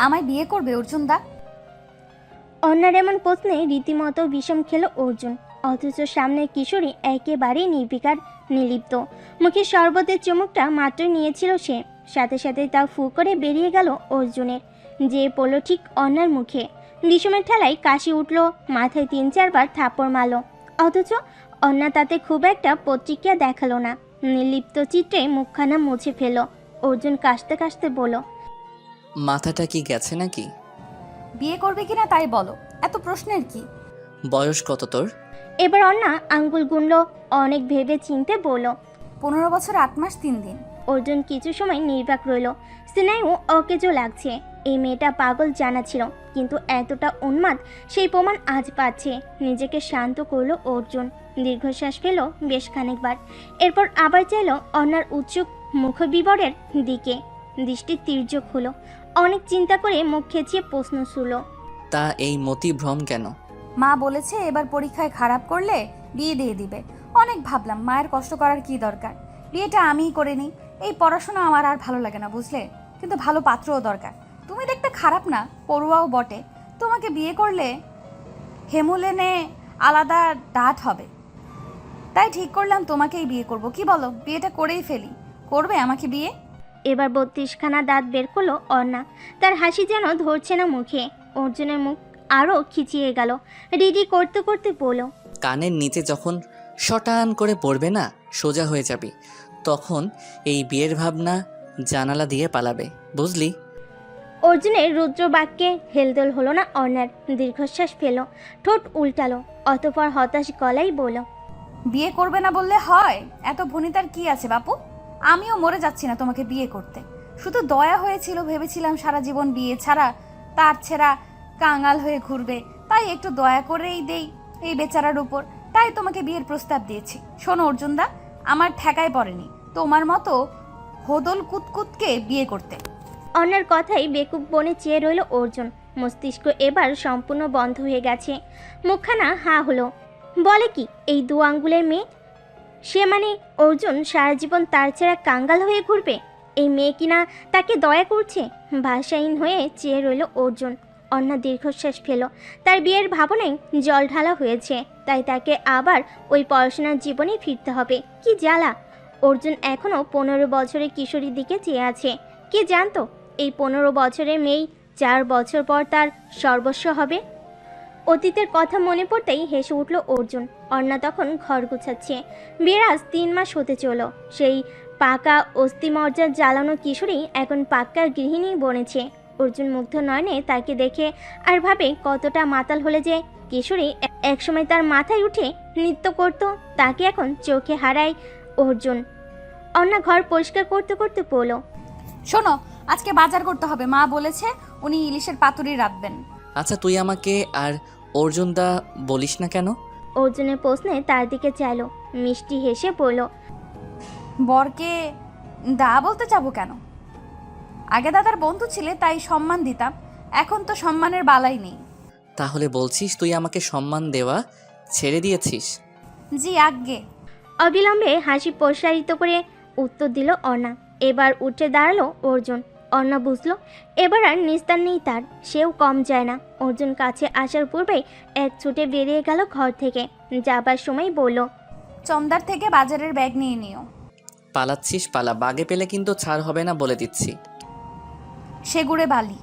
আমায় বিয়ে করবে অর্জুন দা? অন্যার এমন প্রশ্নে রীতিমতো বিষম খেল অর্জুন। অথচ সামনের কিশোরী একেবারেই নির্বিকার, নির্লিপ্ত। মুখে শরবতের চুমুকটা মাত্র নিয়েছিল সে, সাথে সাথে তা ফু করে বেরিয়ে গেল অর্জুনের, যে পড়ল ঠিক অন্যার মুখে। বিষমের ঠেলায় কাশি উঠল, মাথায় 3-4 বার থাপ্পড় মারল। অথচ অন্যা তাতে খুব একটা প্রতিক্রিয়া দেখালো না। নির্লিপ্ত চিত্রে মুখখানা মুছে ফেলল। অর্জুন কাশতে কাশতে বলল, মাথাটা কি গেছে নাকি? বিয়ে করবে কিনা তাই বলো, এত প্রশ্নের কি? বয়স কত তোর? এবার অন্যা আঙ্গুল গুনল, অনেক ভেবে চিনতে বলল। 15 বছর 8 মাস 3 দিন। অর্জুন কিছু সময় নির্বাক রইল। স্নেহু অকেজো লাগছে। এই মেয়েটা পাগল জানা ছিল, কিন্তু এতটা উন্মাদ সেই প্রমাণ আজ পাচ্ছে। নিজেকে শান্ত করলো অর্জুন, দীর্ঘশ্বাস ফেল বেশ খানিকবার। এরপর আবার চাইল অন্যার উৎসুক মুখবিবরের দিকে। দৃষ্টি তির্যক হলো। অনেক চিন্তা করে মুখ খেঁচিয়ে প্রশ্ন ছুড়ল, তা এই মতি ভ্রম কেন? মা বলেছে এবার পরীক্ষায় খারাপ করলে বিয়ে দিয়ে দিবে। অনেক ভাবলাম মায়ের কষ্ট করার কি দরকার, বিয়েটা আমিই করে নিই। এই পড়াশোনা আমার আর ভালো লাগে না বুঝলে, কিন্তু ভালো পাত্রও দরকার। তুমি দেখতে খারাপ না, পড়ুয়াও বটে। তোমাকে বিয়ে করলে হেমুলেনে আলাদা ডাট হবে। তাই ঠিক করলাম তোমাকেই বিয়ে করব। কি বলো, বিয়েটা করেই ফেলি? করবে আমাকে বিয়ে? এবার 32খানা দাঁত বের করলো অর্ণা। তার হাসি যেন ধরছে না মুখে। অর্জুনের মুখ আরও খিচিয়ে গেল। রিডি করতে করতে বলল, কানের নিচে যখন শটান করে পড়বে না, সোজা হয়ে যাবি। তখন এই বিয়ের ভাবনা জানালা দিয়ে পালাবে, বুঝলি? অর্জুনের রুদ্র বাক্যে হেলদোল হলো না অর্ণার। দীর্ঘশ্বাস ফেল, ঠোঁট উল্টালো, অতঃপর হতাশ গলাই বলল, বিয়ে করবে না বললে হয়? এত ভনিতার কি আছে বাপু? আমিও মরে যাচ্ছি না তোমাকে বিয়ে করতে। শুধু দয়া হয়েছিল, ভেবেছিলাম সারা জীবন বিয়ে ছাড়া তার ছেঁড়া কাঙাল হয়ে ঘুরবে, তাই একটু দয়া করেই দেই এই বেচারার উপর। তাই তোমাকে বিয়ের প্রস্তাব দিয়েছি। শোনো অর্জুনদা, আমার ঠেকায় পড়েনি তোমার মতো হোদল কুতকুতকে বিয়ে করতে। অর্ণার কথাই বেকুব বনে চেয়ে রইল অর্জুন। মস্তিষ্ক এবার সম্পূর্ণ বন্ধ হয়ে গেছে। মুখখানা হা হলো। বলে কি এই 2 আঙ্গুলের মেয়ে? সে মানে অর্জুন সারা জীবন তার ছেঁড়া কাঙ্গাল হয়ে ঘুরবে? এই মেয়ে কিনা তাকে দয়া করছে? ভাষাহীন হয়ে চেয়ে রইল অর্জুন। অন্যা দীর্ঘশ্বাস ফেল। তার বিয়ের ভাবনায় জল ঢালা হয়েছে, তাই তাকে আবার ওই পড়াশোনার জীবনে ফিরতে হবে। কি জ্বালা! অর্জুন এখনও 15 বছরের কিশোরীর দিকে চেয়ে আছে। কে জানতো এই 15 বছরের মেয়ে 4 বছর পর তার সর্বস্ব হবে। অতীতের কথা মনে পড়তেই হেসে উঠল অর্জুন। অর্ণা তখন ঘর গুছাচ্ছে। বিয়ের আজ 3 মাস হতে চলো। সেই পাকা অস্থিমজ্জার জ্বালানো কিশোরী এখন পাক্কা গৃহিণী বনেছে। অর্জুন মুগ্ধ নয়নে তাকে দেখে আর ভাবে কতটা মাতাল হলে যে কিশোরী একসময় তার মাথায় উঠে নৃত্য করত, তাকে এখন চোখে হারায় অর্জুন। অর্ণা ঘর পরিষ্কার করতে করতে বলল, শোনো, আজকে বাজার করতে হবে। মা বলেছে উনি ইলিশের পাতুরি রাঁধবেন। আচ্ছা, তুই আমাকে আর অর্জুনদা বলিস না কেন? অর্জুনের প্রশ্নে তার দিকে চাইল। মিষ্টি হেসে বলল, বরকে দা বলতে যাবো কেন? আগে দাদার বন্ধু ছিলে তাই সম্মান দিতাম, এখন তো সম্মানের বালাই নেই। তাহলে বলছিস তুই আমাকে সম্মান দেওয়া ছেড়ে দিয়েছিস? জি আজ্ঞে। অবিলম্বে হাসি প্রসারিত করে উত্তর দিল অর্ণা। এবার উঠে দাঁড়ালো অর্জুন। অর্ণা বুঝলো এবার আর নিস্তার নেই তার। সেও কম যায় না। অর্জুন কাছে আসার পূর্বেই এক ছুটে বেরিয়ে গেল ঘর থেকে। যাবার সময় বলল, চমদার থেকে বাজারের ব্যাগ নিয়ে নিও। পালাচ্ছিস পালা, বাগে পেলে কিন্তু ছাড় হবে না বলে দিচ্ছি। সেগুড়ে বালি।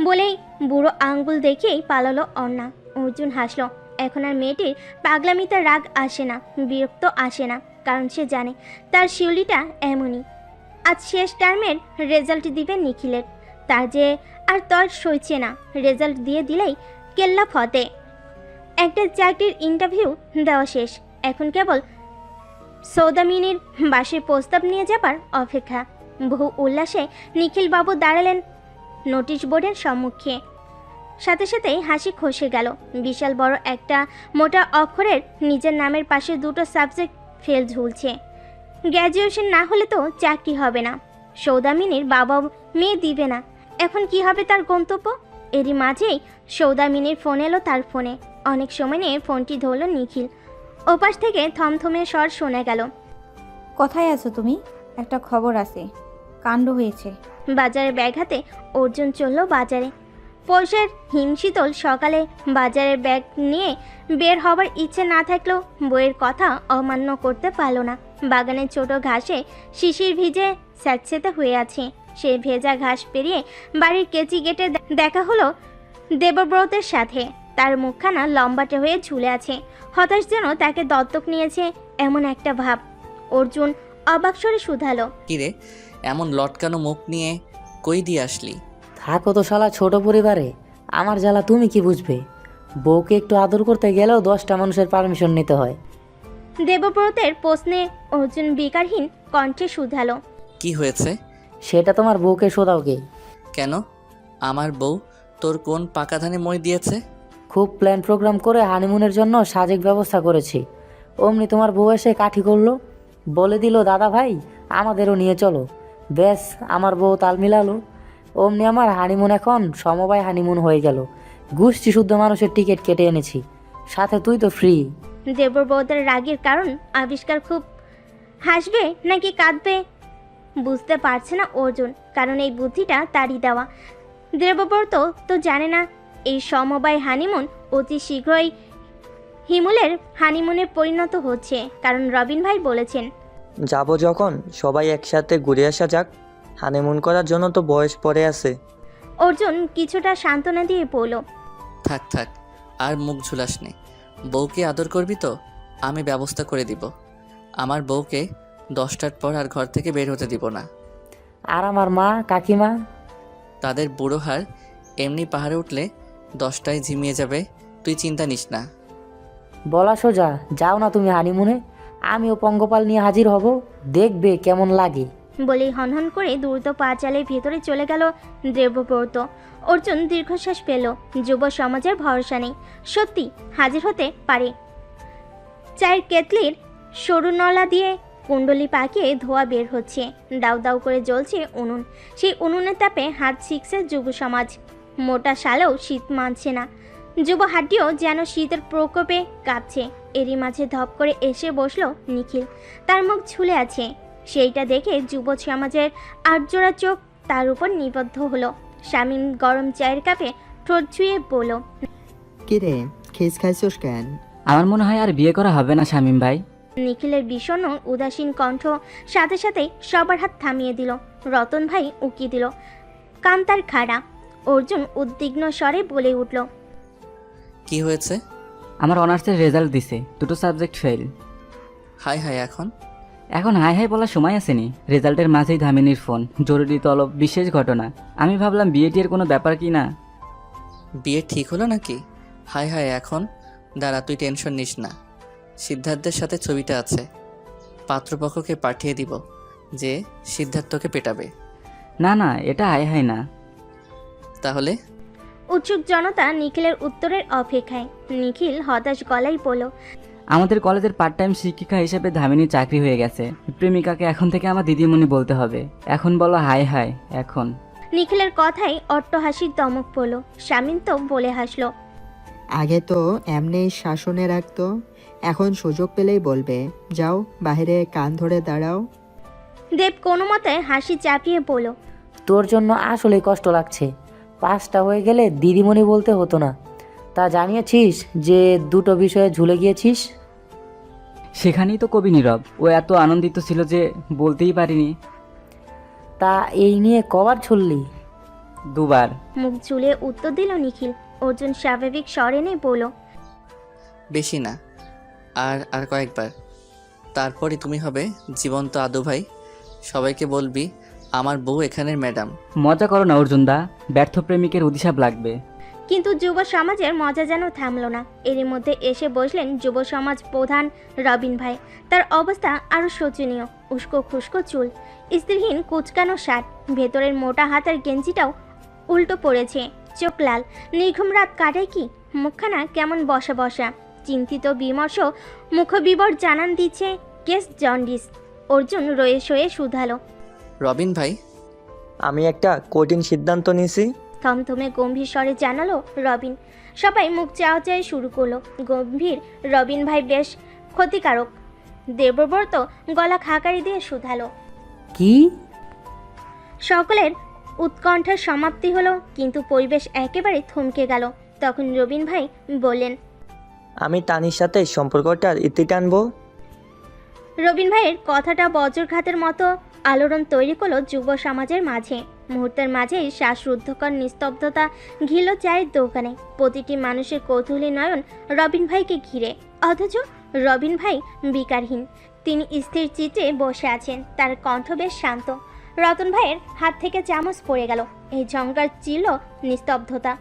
বলেই বুড়ো আঙ্গুল দেখেই পালালো অর্ণা। অর্জুন হাসলো। এখন আর মেয়েটির পাগলামিতে রাগ আসে না, বিরক্ত আসে না, কারণ সে জানে তার শিউলিটা এমনই। আজ শেষ টার্মের রেজাল্ট দিবে নিখিলের। তার যে আর তর সইছে না। রেজাল্ট দিয়ে দিলেই কেল্লা ফতে। একটা চাকরির ইন্টারভিউ দেওয়া শেষ। এখন কেবল সৌদামিনীর বাসের প্রস্তাব নিয়ে যাবার অপেক্ষা। বহু উল্লাসে নিখিলবাবু দাঁড়ালেন নোটিশ বোর্ডের সম্মুখে। সাথে সাথেই হাসি খসে গেল। বিশাল বড় একটা মোটা অক্ষরের নিজের নামের পাশে 2টো সাবজেক্ট ফেল ঝুলছে। গ্র্যাজুয়েশন না হলে তো চাকরি হবে না। সৌদামিনীর বাবা মেয়ে দিবে না। এখন কি হবে তার গন্তব্য? এরই মাঝেই সৌদামিনীর ফোন এলো তার ফোনে। অনেক সময় নিয়ে ফোনটি ধরল নিখিল। ওপাশ থেকে থমথমে স্বর শোনা গেল, কোথায় আছো তুমি? একটা খবর আছে, কাণ্ড হয়েছে। বাজারে ব্যাগ হাতে অর্জুন চলল বাজারে। পয়সার হিমশীতল সকালে বাজারের ব্যাগ নিয়ে বের হবার ইচ্ছে না থাকলেও বইয়ের কথা অমান্য করতে পারল না। বাগানের ছোট ঘাসে শিশির ভিজে স্যাঁতসেঁতে হয়ে আছে। সেই ভেজা ঘাস পেরিয়ে বাড়ির কেচি গেটে দেখা হলো দেবব্রতের সাথে। তার মুখখানা লম্বাটে হয়ে ঝুলে আছে, হতাশ যেন তাকে দত্তক নিয়েছে এমন একটা ভাব। অর্জুন অবাক স্বরে শুধালো, কিরে এমন লটকানো মুখ নিয়ে কই দিয়ে আসলি? থাকো তো শালা ছোট পরিবারে, আমার জ্বালা তুমি কি বুঝবে? বউকে একটু আদর করতে গেলেও 10টা মানুষের পারমিশন নিতে হয়। দেবব্রতের প্রশ্নে অর্জুন বিকারহীন কণ্ঠে শুধালো, কি হয়েছে? সেটা তোমার বউকে শোধাও কে? কেন? আমার বউ তোর কোন পাকা ধানে মই দিয়েছে? খুব প্ল্যান প্রোগ্রাম করে হানিমুনের জন্য সাজেক ব্যবস্থা করেছি। অমনি তোমার বউ এসে কাঠি করলো, বলে দিল দাদা ভাই আমাদেরও নিয়ে চলো। ব্যাস আমার বউ তাল মিলালো, অমনি আমার হানিমুন এখন সমবায় হানিমুন হয়ে গেল। গোষ্ঠী শুদ্ধ মানুষের টিকিট কেটে এনেছি, সাথে তুই তো ফ্রি। দেবব্রতের রাগের কারণ আবিষ্কার। খুব হাসবে নাকি কাঁদবে বুঝতে পারছে না অর্জুন, কারণ এই বুদ্ধিটা তারই দেওয়া। দেবব্রত তো জানে না এই সমবায় হানিমুন অতি শীঘ্রই হিমুলের হানিমুনে পরিণত হচ্ছে, কারণ রবিন ভাই বলেছেন যাব যখন সবাই একসাথে ঘুরে আসা যাক, হানিমুন করার জন্য তো বয়স পড়ে আছে। অর্জুন কিছুটা সান্ত্বনা দিয়ে বলল, থাক থাক আর মুখ ঝুলাস নে। বউকে আদর করবি তো আমি ব্যবস্থা করে দিব। আমার বউকে 10টার পর আর ঘর থেকে বের হতে দিব না। আর আমার মা কাকিমা? তাদের বুড়ো হাড় এমনি পাহাড়ে উঠলে 10টায় ঝিমিয়ে যাবে, তুই চিন্তা নিস না। বলা সোজা, যাও না তুমি হানিমুনে, আমিও পঙ্গপাল নিয়ে হাজির হব, দেখবে কেমন লাগে। বলেই হনহন করে দ্রুত পা চালিয়ে ভেতরে চলে গেল দেবব্রত। অর্জুন দীর্ঘশ্বাস পেল। যুব সমাজের ভরসা নেই, সত্যি হাজির হতে পারে। চায়ের কেতলির সরু নলা দিয়ে কুণ্ডলি পাকিয়ে ধোয়া বের হচ্ছে, দাউ দাউ করে জ্বলছে উনুন। সেই উনুনের তাপে হাত শিখছে যুব সমাজ। মোটা শালেও শীত মানছে না, যুব হাড্ডিও যেন শীতের প্রকোপে কাঁপছে। এরই মাঝে ধপ করে এসে বসলো নিখিল, তার মুখ ঝুলে আছে। সেইটা দেখে যুব সমাজের আটজোড়া চোখ তার উপর নিবদ্ধ হলো। শামীম গরম চায়ের কাপে ঠোঁট ছুঁয়ে বলল, কিরে খেস খাইছস কেন? আমার মনে হয় আর বিয়ে করা হবে না শামীম ভাই। নিখিলের বিষণ্ণ উদাসীন কণ্ঠ সাথে সাথে সবার হাত থামিয়ে দিল। রতন ভাই উকি দিল, কান তার খাড়া। অর্জুন উদ্বিগ্ন স্বরে বলে উঠল, কি হয়েছে? আমার অনার্সের রেজাল্ট দিছে, 2টো সাবজেক্ট ফেল। হাই হাই এখন এখন হাই হাই বলার সময় আসেনি। রেজাল্টের মাঝেই ধামিনীর ফোন, জরুরি তলব, বিশেষ ঘটনা। আমি ভাবলাম বিয়েটির কোনো ব্যাপার কি না। বিয়ে ঠিক হলো নাকি? হাই হাই এখন দাঁড়া, তুই টেনশন নিস না। সিদ্ধার্থের সাথে ছবিটা আছে, পাত্রপক্ষকে পাঠিয়ে দিব যে সিদ্ধার্থকে পেটাবে। না না, এটা হাই হাই না। তাহলে উৎসুক জনতা নিখিলের উত্তরের অপেক্ষায়। নিখিল হতাশ গলায় বলল, আমাদের কলেজের পার্ট টাইম শিক্ষিকা হিসেবে ধামিনী চাকরি হয়ে গেছে। প্রেমিকাকে এখন থেকে আমার দিদিমণি বলতে হবে। এখন বলো হাই হাই এখন। নিখিলের কথায় অট্টহাসির দমক পড়ল। শামীম তো বলে হাসলো, আগে তো এমনি শাসনে রাখতো, এখন সুযোগ পেলেই বলবে। যাও বাইরে কান ধরে দাঁড়াও। দেব কোনো মতে হাসি চাপিয়ে বলল, তোর জন্য আসলেই কষ্ট লাগছে। 5টা হয়ে গেলে দিদিমণি বলতে হতো না। তা জানিয়েছিস যে 2টো বিষয়ে ঝুলে গিয়েছিস? সেখানেই তো কবি নীরব, ও এত আনন্দিত ছিল যে বলতেই পারিনি। তা এই নিয়ে কবার ছুললি? 2বার। মুখ ঝুলে উত্তর দিল নিখিল। অর্জুন স্বাভাবিক স্বরে নেই বলল, বেশি না, আর আর কয়েকবার। তারপরই তুমি হবে জীবন্ত আদু ভাই। সবাইকে বলবি আমার বউ এখানের ম্যাডাম। মজা করো না অর্জুন দা, ব্যর্থ প্রেমিকের অভিশাপ লাগবে। কিন্তু যুব সমাজের মজা যেন থামল না। এরই মধ্যে এসে বসলেন যুব সমাজ প্রধান রবিন ভাই। তার অবস্থা আরও শোচনীয়। উস্কো খুস্কো চুল, স্ত্রীহীন কুচকানো শার্ট, ভেতরের মোটা হাতের গেঞ্জিটাও উল্টো পড়েছে। চোখ লাল, নির্ঘুম রাত কাটায় কি? মুখখানা কেমন বসা বসা, চিন্তিত বিমর্ষ মুখবিবর জানান দিচ্ছে কেস জন্ডিস। অর্জুন রয়ে শয়ে শুধালো, রবিন ভাই, আমি একটা কঠিন সিদ্ধান্ত নিয়েছি। থমথমে গম্ভীর স্বরে জানালো রবিন। সবাই মুখ চাওয়াচাই শুরু করলো। গম্ভীর রবিন ভাই বেশ ক্ষতিকারক। দেবব্রত গলা খাকারি দিয়ে শুধালো, কি? সকলের উৎকণ্ঠার সমাপ্তি হলো, কিন্তু পরিবেশ একেবারে থমকে গেল। তখন রবিন ভাই বললেন, আমি তানির সাথে সম্পর্কটার ইতি টানবো। রবিন ভাইয়ের কথাটা বজ্রঘাতের মতো আলোড়ন তৈরি করলো যুব সমাজের মাঝে। মুহূর্তের মাঝেই শ্বাসরুদ্ধকর নিস্তব্ধতা ঘিরল চায়ের দোকানে। প্রতিটি মানুষের কৌতূহলী নয়ন রবিন ভাইকে ঘিরে, অথচ রবিন ভাই বিকারহীন। তিনি স্থির চিত্রে বসে আছেন, তার কণ্ঠ বেশ শান্ত। রতন ভাইয়ের হাত থেকে চামচ পড়ে গেল। এই ঝঙ্কার ছিল নিস্তব্ধতা।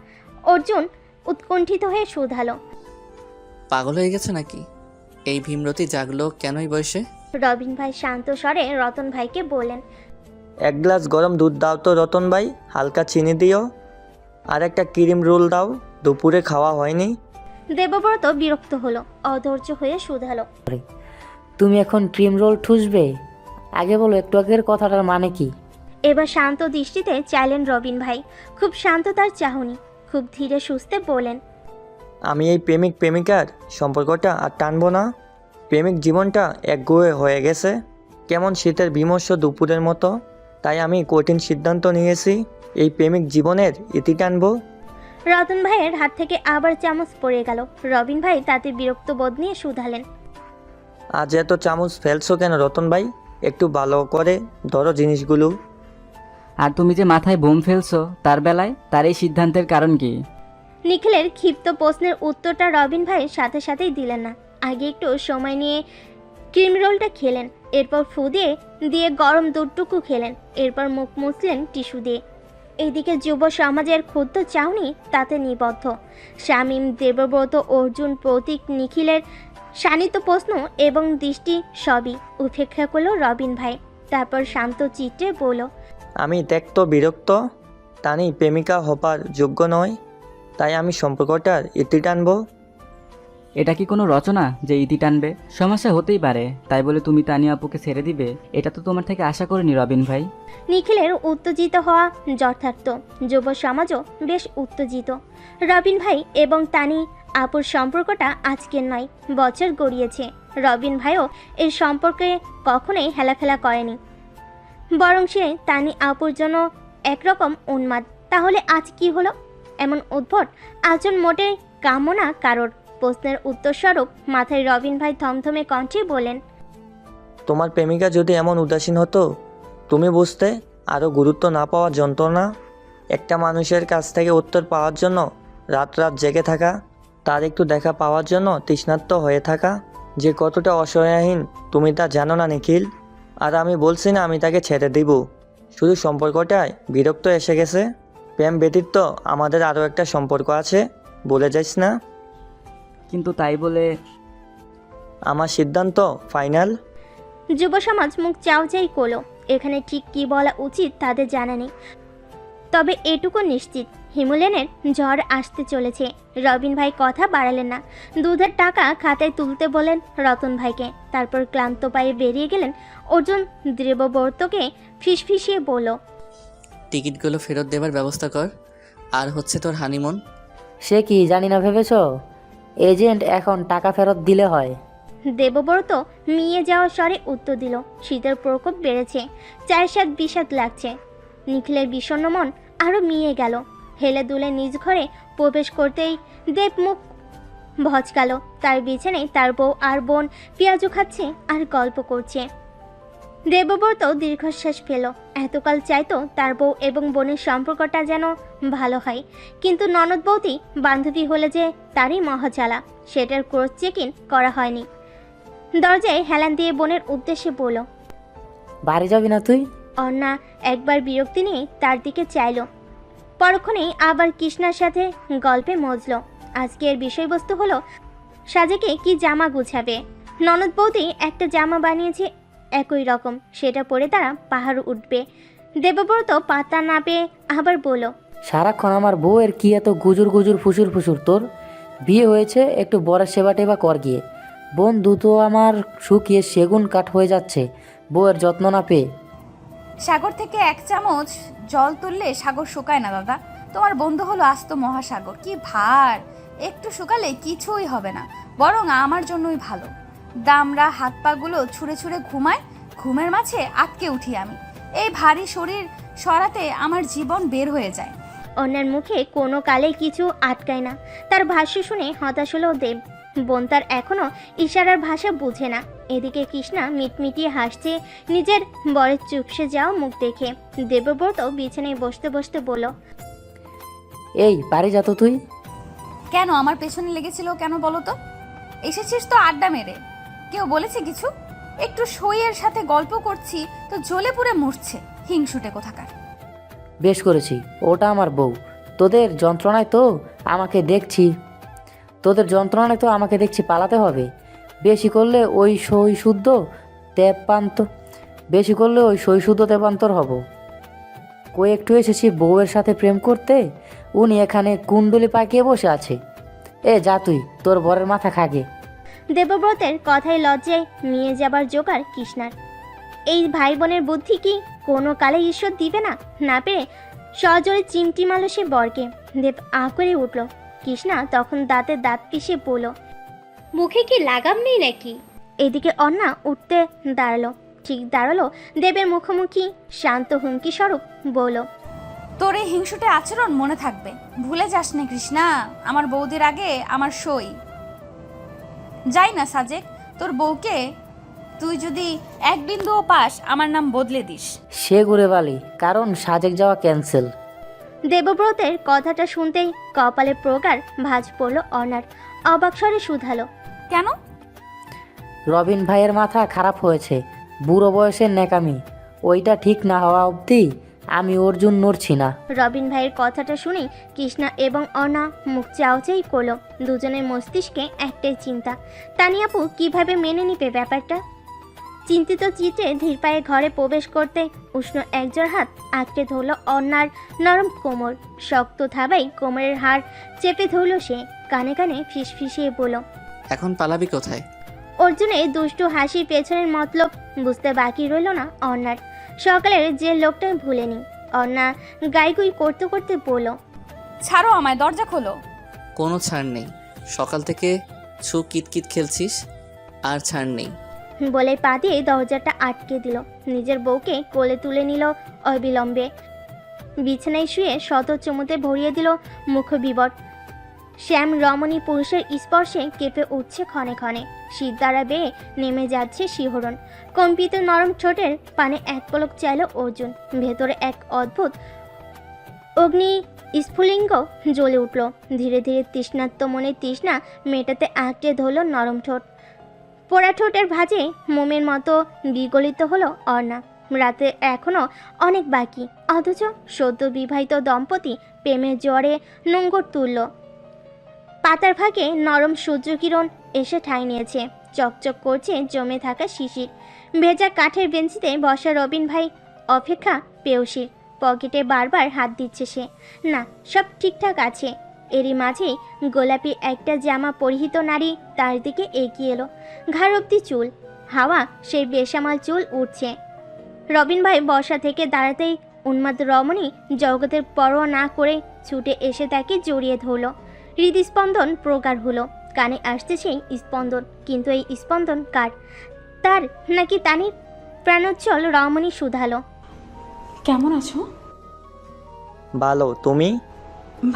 অর্জুন উৎকণ্ঠিত হয়ে শুধালো, পাগল হয়ে গেছে নাকি? এই ভীমরতি জাগলো কেন এই বয়সে? রবিন ভাই শান্ত স্বরে রতন ভাইকে বললেন, এক গ্লাস গরম দুধ দাও তো রতন ভাই, হালকা চিনি দিও, আর একটা ক্রিম রোল দাও, দুপুরে খাওয়া হয়নি। দেবব্রত বিরক্ত হলো, অধৈর্য হয়ে শুধালো, তুমি এখন ক্রিম রোল ঠুসবে? আগে বলো একটু আগের কথাটার মানে কি? এবার শান্ত দৃষ্টিতে চাইলেন রবিন ভাই। খুব শান্ত তার চাহনি। খুব ধীরে সুস্থে বলেন, আমি এই প্রেমিক প্রেমিকার সম্পর্কটা আর টানবো না। প্রেমিক জীবনটা একগুঁয়ে হয়ে গেছে, কেমন শীতের বিমর্ষ দুপুরের মতো। তাই আমি কঠিন সিদ্ধান্ত নিয়েছি, এই প্রেমিক জীবনের ইতি টানবো। রতন ভাইয়ের হাত থেকে আবার চামচ পড়ে গেল। রবিন ভাই তাতে বিরক্ত বোধ নিয়ে শুধালেন, আজ এত চামচ ফেলছো কেন রতন ভাই? একটু ভালো করে ধরো জিনিসগুলো। আর তুমি যে মাথায় বোম ফেলছো তার বেলায় তার এই সিদ্ধান্তের কারণ কি? নিখিলের ক্ষিপ্ত প্রশ্নের উত্তরটা রবিন ভাই সাথে সাথেই দিলেন না। আগে একটু সময় নিয়ে ক্রিম রোলটা খেলেন, এরপর ফু দিয়ে গরম দুধটুকু খেলেন, এরপর মুখ মুছলেন টিস্যু দিয়ে। এদিকে যুব সমাজের ক্ষুদ্র চাউনি তাতে নিবদ্ধ। শামীম, দেবব্রত, অর্জুন, প্রতীক, নিখিলের শানিত প্রশ্ন এবং দৃষ্টি সবই উপেক্ষা করল রবিন ভাই। তারপর শান্ত চিত্রে বলল, আমি দেখতো বিরক্ত, তানি প্রেমিকা হবার যোগ্য নয়, তাই আমি সম্পর্কটার ইতি টানবো। এটা কি কোনো রচনা যে ইতি টানবে? সমস্যা হতেই পারে, তাই বলে তুমি তানি আপুকে ছেড়ে দিবে? এটা তো তোমার থেকে আশা করিনি রবিন ভাই। নিখিলের উত্তেজিত হওয়া যথার্থ। যুব সমাজও বেশ উত্তেজিত। রবিন ভাই এবং তানি আপুর সম্পর্কটা আজকের নয়, বছর গড়িয়েছে। রবিন ভাইও এই সম্পর্কে কখনোই হেলাফেলা করেনি, বরং সে তানি আপুর জন্য একরকম উন্মাদ। তাহলে আজ কি হলো? এমন উদ্ভট আচরণ মোটে কাম্য না কারোর। প্রশ্নের উত্তরস্বরূপ মাথায় রবিন ভাই থমথমে কণ্ঠে বলেন, তোমার প্রেমিকা যদি এমন উদাসীন হতো, তুমি বুঝতে আরও গুরুত্ব না পাওয়া যন্ত্রণা। একটা মানুষের কাছ থেকে উত্তর পাওয়ার জন্য রাত রাত জেগে থাকা, তার একটু দেখা পাওয়ার জন্য তৃষ্ণার্ত হয়ে থাকা, যে কতটা অসহায়হীন তুমি তা জানো না নিখিল। আর আমি বলছি না আমি তাকে ছেড়ে দিব, শুধু সম্পর্কটায় বিরক্ত এসে গেছে। প্রেম ব্যতীত আমাদের আরও একটা সম্পর্ক আছে, বলে যাইস না। কিন্তু তাই বলে আমার সিদ্ধান্ত ফাইনাল। যুব সমাজ মুখ চাওচাই করলো। এখানে ঠিক কি বলা উচিত তাদের জানা নেই, তবে এটুকু নিশ্চিত হিমুলেনের ঝড় আসতে চলেছে। রবিন ভাই কথা বাড়ালেন না, দুধের টাকা খাতায় তুলতে বলেন রতন ভাইকে। তারপর ক্লান্ত পায়ে বেরিয়ে গেলেন। অর্জুন দেবব্রতকে ফিসফিসিয়ে বলল, টিকিটগুলো ফেরত দেবার ব্যবস্থা কর। আর হচ্ছে তোর হানিমুন। সে কি জানি না ভেবেছো? এজেন্ট এখন টাকা ফেরত দিলে হয়। দেবব্রত মিয়ে যাওয়ার স্বরে উত্তর দিল। শীতের প্রকোপ বেড়েছে, চায়ের স্বাদ বিষাদ লাগছে। নিখিলের বিষণ্ণ মন আরও মিয়ে গেল। হেলে দুলে নিজ ঘরে প্রবেশ করতেই দেব মুখ ভচকাল। তার বিছানায় তার বউ আর বোন পেঁয়াজু খাচ্ছে আর গল্প করছে। দেবব্রত দীর্ঘশ্বাস ফেল। এতকাল চাইতো তার বউ এবং বোনের সম্পর্কটা যেন ভালো হয়, কিন্তু ননদ বৌদি বান্ধবী হলে যে তারই মহাজালা, সেটার ক্রস চেক ইন করা হয়নি। দরজায় হেলান দিয়ে বোনের উদ্দেশ্যে বলল, বাড়ি যাবি না তুই? অন্না একবার বিরক্তি নিয়ে তার দিকে চাইল, পরক্ষণেই আবার কৃষ্ণার সাথে গল্পে মজল। আজকের বিষয়বস্তু হলো সাজেকে কি জামা গুছাবে। ননদ বৌদি একটা জামা বানিয়েছে একই রকম, সেটা পরে তারা পাহাড় উঠবে। দেবব্রত পাতা না পেয়ে আবার বলল, সারাক্ষণ আমার বউয়ের কি এত গুজুর গুজুর ফুসুর ফুসুর? তোর বিয়ে হয়েছে, একটু বরের সেবা টেবা কর গিয়ে। বোন দুটো আমার শুকিয়ে সেগুন কাঠ হয়ে যাচ্ছে বউয়ের যত্ন না পেয়ে। সাগর থেকে 1 চামচ জল তুললে সাগর শুকায় না দাদা। তোমার বন্ধু হলো আস্ত মহাসাগর, কি ভার! একটু শুকালে কিছুই হবে না, বরং আমার জন্যই ভালো। দামরা হাত পাগুলো ছুঁড়ে ছুঁড়ে ঘুমায়, ঘুমের মাঝে আটকে উঠি আমি। এই ভারী শরীর সরাতে আমার জীবন বের হয়ে যায়। অন্যের মুখে কোনো কালে কিছু আটকায় না। তার ভাষ্য শুনে হতাশ হলো দেব। বোন তার এখনো ইশারার ভাষা বুঝে না। এদিকে কৃষ্ণা মিটমিটিয়ে হাসছে নিজের বরের চুপসে যাওয়া মুখ দেখে। দেবব্রত বিছানায় বসতে বসতে বলল, এই বাড়ি যা তো তুই। কেন আমার পেছনে লেগেছিল কেন বলো তো? এসেছিস তো আড্ডা মেরে, কেউ বলেছে কিছু? একটু সইয়ের সাথে গল্প করছি তো জ্বলে পুড়ে মরছে, হিংসুটে কোথাকার। বেশ করেছি, ওটা আমার বউ। তোদের যন্ত্রণায় তো আমাকে দেখছি পালাতে হবে। বেশি করলে ওই সই শুদ্ধ তেপান্তর হব। কই একটু এসেছি বউয়ের সাথে প্রেম করতে, উনি এখানে কুণ্ডলি পাকিয়ে বসে আছে। যা তুই, তোর বরের মাথা খাগে। দেবব্রতের কথায় লজ্জায় নিয়ে যাবার জোগাড় কৃষ্ণার। এই ভাই বোনের বুদ্ধি কি কোনো কালে ঈশ্বর দিবে না? না পেরে সজোরে চিমটি মারল সে বরকে। দেব আঁ করে উঠল। কৃষ্ণা তখন দাঁতে দাঁত পিষে বলল, মুখে কি লাগাম নেই নাকি? এদিকে অন্না উঠতে দাঁড়ালো দেবের মুখোমুখি, শান্ত হুমকি স্বরূপ বলল, তোর এই হিংসুটে আচরণ মনে থাকবে, ভুলে যাস না কৃষ্ণা। আমার বৌদির আগে আমার সই। যাই না সাজেক, তোর বউকে তুই যদি এক বিন্দুও পাস আমার নাম বদলে দিস। সে ঘুরে বালি, কারণ সাজেক যাওয়া ক্যান্সেল। দেবব্রতের কথাটা শুনতেই কপালে প্রগাঢ় ভাঁজ পড়ল অর্ণার। অবাক স্বরে শুধালো, কেন? রবিন ভাইয়ের মাথা খারাপ হয়েছে, বুড়ো বয়সের ন্যাকামি। ওইটা ঠিক না হওয়া অবধি আমি অর্জুন নড়ছি না। রবিন ভাইয়ের কথাটা শুনেই কৃষ্ণা এবং অর্ণা মুখ চাওচাই করলো। দুজনের মস্তিষ্কে একটাই চিন্তা, তানিয়াপু কিভাবে মেনে নিবে ব্যাপারটা। চিন্তিত চিত্রে ধীর পায়ে ঘরে প্রবেশ করতে উষ্ণ একজোড় হাত আঁকড়ে ধরল অন্যার নরম কোমর। শক্ত থাবাই কোমরের হাড় চেপে ধরল সে। কানে কানে ফিসফিসিয়ে বলল, এখন পালাবি কোথায়? অর্জুনের দুষ্টু হাসির পেছনের মতলব বুঝতে বাকি রইল না অন্যার। সকালের যে লোকটা ভুলেনি। অন্যা গাইগুই করতে করতে বলল, ছাড়ো আমায়, দরজা খোলো। কোনো ছাড় নেই। সকাল থেকে কিতকিত খেলছিস, আর ছাড় নেই। বলে পা দিয়ে দরজাটা আটকে দিল। নিজের বউকে কোলে তুলে নিল অবিলম্বে। বিছানায় শুয়ে শত চুমুতে ভরিয়ে দিল মুখ বিবর। শ্যাম রমণী পুরুষের স্পর্শে কেঁপে উঠছে ক্ষণে ক্ষণে। শীত দ্বারা বেয়ে নেমে যাচ্ছে শিহরণ। কম্পিত নরম ঠোঁটের পানে এক পলক চাইল অর্জুন। ভেতরে এক অদ্ভুত অগ্নি স্ফুলিঙ্গ জ্বলে উঠল। ধীরে ধীরে তৃষ্ণাত্ম মনে তৃষ্ণা মেটাতে আঁকড়ে ধরল নরম ঠোঁট। পোড়া ঠোঁটের ভাঁজে মোমের মতো বিগলিত হলো অর্ণা। রাতে এখনো অনেক বাকি, অথচ সদ্য বিবাহিত দম্পতি প্রেমের জ্বরে নোঙ্গর তুলল। পাতার ফাঁকে নরম সূর্যকিরণ এসে ঠাঁই নিয়েছে। চকচক করছে জমে থাকা শিশির। ভেজা কাঠের বেঞ্চিতে বসা রবিন ভাই অপেক্ষা পেয়সীর। পকেটে বারবার হাত দিচ্ছে সে। না, সব ঠিকঠাক আছে। এরই মাঝেই গোলাপি একটা জামা পরিহিত নারী তার দিকে এগিয়ে এলো। ঘাড় অব্দি চুল, হাওয়া সেই বেসামাল চুল উঠছে। রবিন ভাই বসা থেকে দাঁড়াতেই উন্মাদ রমণী জগতের পরোয়া না করে ছুটে এসে তাকে জড়িয়ে ধরল। হৃদস্পন্দন প্রগাঢ় হলো। কানে আসছে সেই স্পন্দন, কিন্তু এই স্পন্দন কার? তার নাকি তানির? প্রাণোচ্ছল রমণী শুধালো, কেমন আছো? ভালো, তুমি?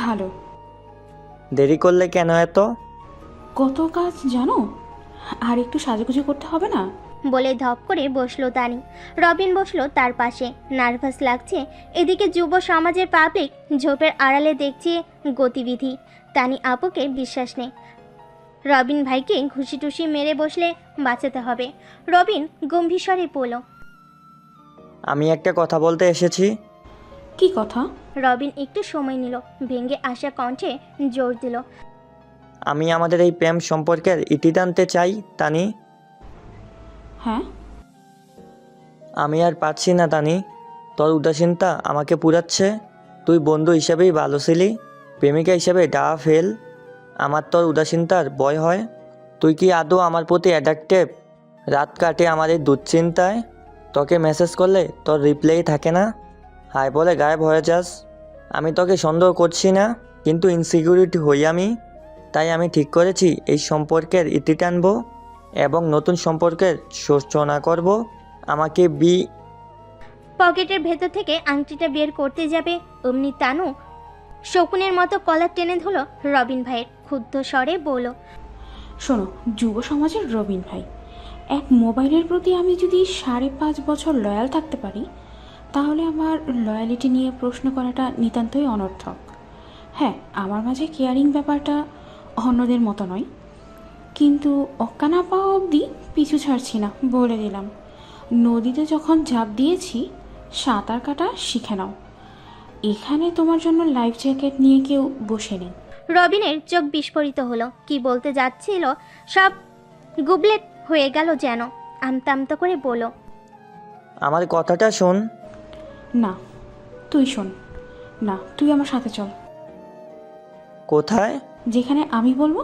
ভালো। দেরি করলে কেন এত? কত কাজ জানো, আর একটু সাজুগুজু করতে হবে না? বলে ধপ করে বসলো তানি। রবিন বসলো তার পাশে। নার্ভাস লাগছে। এদিকে যুব সমাজের পাবলিক ঝোপের আড়ালে দেখছে গতিবিধি। তানি আপুকে বিশ্বাস নেই। রবিন ভাইকে ঘুষি টুসি মেরে বসলে বাঁচাতে হবে। রবিন গম্ভীর স্বরে বলল, আমি একটা কথা বলতে এসেছি। কি কথা? রবিন একটু সময় নিল, ভেঙে আসা কণ্ঠে জোর দিল, আমি আমাদের এই প্রেম সম্পর্কের ইতি টানতে চাই তানি। হ্যাঁ? আমি আর পারছি না তানি, তোর উদাসীনতা আমাকে পুরাচ্ছে। তুই বন্ধু হিসেবেই ভালো ছিলি, প্রেমিকা হিসেবে ডা ফেল। আমার তোর উদাসীনতার ভয় হয়। তুই কি আদৌ আমার প্রতি অ্যাডাক্টেভ? রাত কাটে আমার এই দুশ্চিন্তায়। তোকে মেসেজ করলে তোর রিপ্লাই থাকে না, হাই বলে গায়েব হয়ে যাস। আমি তোকে সন্দেহ করছি না, কিন্তু ইনসিকিউরিটি হই আমি। তাই আমি ঠিক করেছি এই সম্পর্কের ইতি টানবো এবং নতুন সম্পর্কের সূচনা করব। আমাকে পকেটের ভেতর থেকে আংটিটা বের করতে যাবে অমনি তানু শকুনের মতো কলার টেনে ধরল রবিন ভাইয়ের, ক্ষুব্ধ স্বরে বলল, শোনো, যুব সমাজের রবিন ভাই, এক মোবাইলের প্রতি আমি যদি 5.5 বছর লয়াল থাকতে পারি, তাহলে আমার লয়ালিটি নিয়ে প্রশ্ন করাটা নিতান্তই অনর্থক। হ্যাঁ, আমার মাঝে কেয়ারিং ব্যাপারটা অন্যদের মতো নয়, কিন্তু অক্কা না পাওয়া অবধি পিছু ছাড়ছি না, বলে দিলাম। নদীতে যখন ঝাঁপ দিয়েছি, সাঁতার কাটা শিখে নাও। এখানে তোমার জন্য লাইফ জ্যাকেট নিয়ে কেউ বসে নেই। রবিনের চোখ বিস্ফোরিত হলো, কি বলতে যাচ্ছিল সব গুবলেট হয়ে গেল যেন। আমতা আমতা করে বলল, আমার কথাটা শোন। না, তুই শোন। না, তুই আমার সাথে চল। কোথায়? যেখানে আমি বলবো।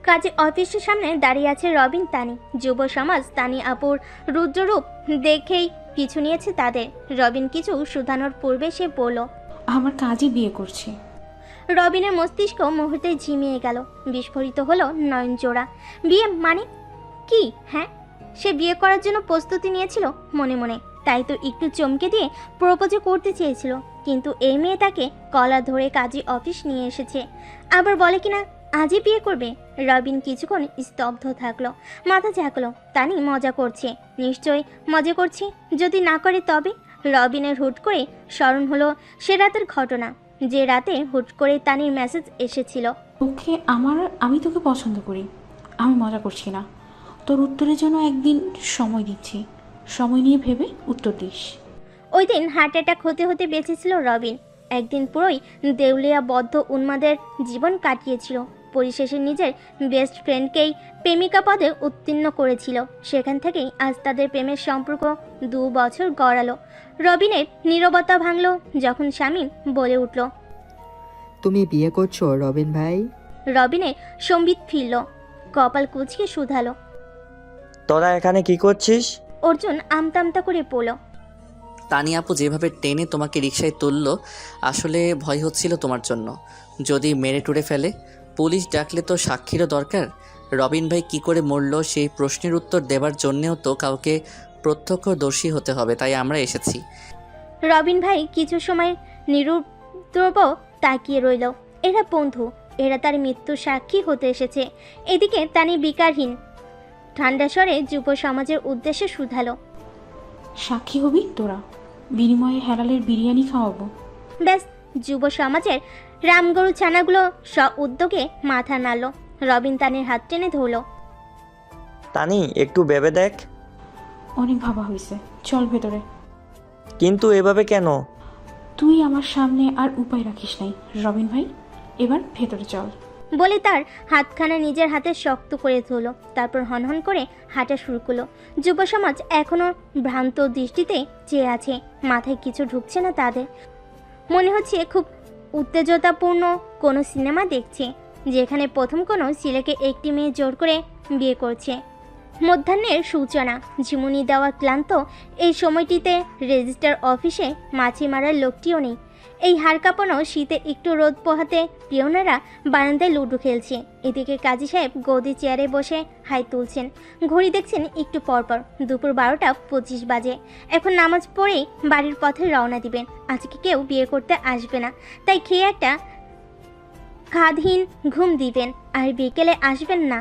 কাজে অফিসের সামনে দাঁড়িয়ে আছে রবিন, তানি। যুব সমাজ তানি আপুর রুদ্ররূপ দেখেই পিছু নিয়েছে তাদের। রবিন কিছু শুধানোর পূর্বে সে বলল, আমার কাজই বিয়ে করছে। রবিনের মস্তিষ্ক মুহূর্তে ঝিমিয়ে গেল, বিস্ফোরিত হলো নয়নজোড়া। বিয়ে মানে কি? হ্যাঁ, সে বিয়ে করার জন্য প্রস্তুতি নিয়েছিল মনে মনে, তাই তো একটু চমকে দিয়ে প্রপোজ করতে চেয়েছিল। কিন্তু এই মেয়ে তাকে কলা ধরে কাজী অফিস নিয়ে এসেছে, আবার বলে কিনা আজই বিয়ে করবে। রবিন কিছুক্ষণ স্তব্ধ থাকলো, মাথা ঝাঁকলো। তানি মজা করছে, নিশ্চয়ই মজা করছে। যদি না করে তবে? রবিনের হুট করে স্মরণ হলো সে রাতের ঘটনা, যে রাতে হুট করে তানির মেসেজ এসেছিল, ওকে আমি তোকে পছন্দ করি, আমি মজা করছি না। তোর উত্তরের জন্য একদিন সময় দিচ্ছি, সময় নিয়ে ভেবে উত্তর দিস। ওই দিন হার্ট অ্যাটাক হতে হতে বেঁচেছিল রবিন। একদিন পুরোই দেউলিয়া বদ্ধ উন্মাদের জীবন কাটিয়েছিল। পরিশেষে নিজের বেস্ট ফ্রেন্ডকেই প্রেমিকা পদে উত্তীর্ণ করেছিল। সেখান থেকেই আজ তাদের প্রেমের সম্পর্ক 2 বছর গড়ালো। রবিনের নীরবতা ভাঙল যখন শামীম বলে উঠল, তুমি বিয়ে করছো রবিন ভাই? রবিনের সম্বিত ফিরল, কপাল কুঁচকে শুধালো। তোরা এখানে কি করছিস? অর্জুন আমতা আমতা করে বলল, তানি আপু যেভাবে টেনে তোমাকে রিকশায় তুললো, আসলে ভয় হচ্ছিল তোমার জন্য, যদি মেরে টুরে ফেলে। পুলিশ ডাকলে তো সাক্ষীরও দরকার। রবিন ভাই কি করে মরল সেই প্রশ্নের উত্তর দেবার জন্যেও তো কাউকে প্রত্যক্ষদর্শী হতে হবে, তাই আমরা এসেছি। রবিন ভাই কিছু সময় নিরুদ্রব তাকিয়ে রইল। এরা বন্ধু, এরা তার মৃত্যু সাক্ষী হতে এসেছে। এদিকে তানি বিকারহীন ঠান্ডা স্বরে যুব সমাজের উদ্দেশ্যে শুধালো, সাক্ষী হবি তোরা, বিনিময়ে হেলালের বিরিয়ানি খাওয়াবো। ব্যাস, যুব সমাজের রামগরু ছানাগুলো উদ্যোগে মাথা নাড়ল। রবিন তানির হাত টেনে ধরল, তানি, একটু ভেবে দেখ। অনেক ভাবা হয়েছে, চল ভেতরে। কিন্তু এভাবে কেন? তুই আমার সামনে আর উপায় রাখিস নাই রবিন ভাই, এবার ভেতরে চল। বলে তার হাতখানা নিজের হাতে শক্ত করে ধরল, তারপর হনহন করে হাঁটা শুরু করলো। যুব সমাজ এখনো ভ্রান্ত দৃষ্টিতে চেয়ে আছে, মাথায় কিছু ঢুকছে না তাদের। মনে হচ্ছে খুব উত্তেজনাপূর্ণ কোনো সিনেমা দেখছে, যেখানে প্রথম কোনো ছেলেকে একটি মেয়ে জোর করে বিয়ে করছে। মধ্যাহ্নের সূচনা, ঝিমুনি দেওয়া ক্লান্ত এই সময়টিতে রেজিস্টার অফিসে মাছি মারার লোকটিও নেই। এই হাড় কাঁপানো শীতে একটু রোদ পোহাতে পিয়নেরা বারান্দায় লুডো খেলছে। এদিকে কাজী সাহেব গদি চেয়ারে বসে হাই তুলছেন, ঘড়ি দেখছেন একটু পরপর। দুপুর 12:25 বাজে। এখন নামাজ পড়েই বাড়ির পথে রওনা দিবেন। আজকে কেউ বিয়ে করতে আসবে না, তাই খেয়ে একটা খাদহীন ঘুম দিবেন, আর বিকেলে আসবেন না।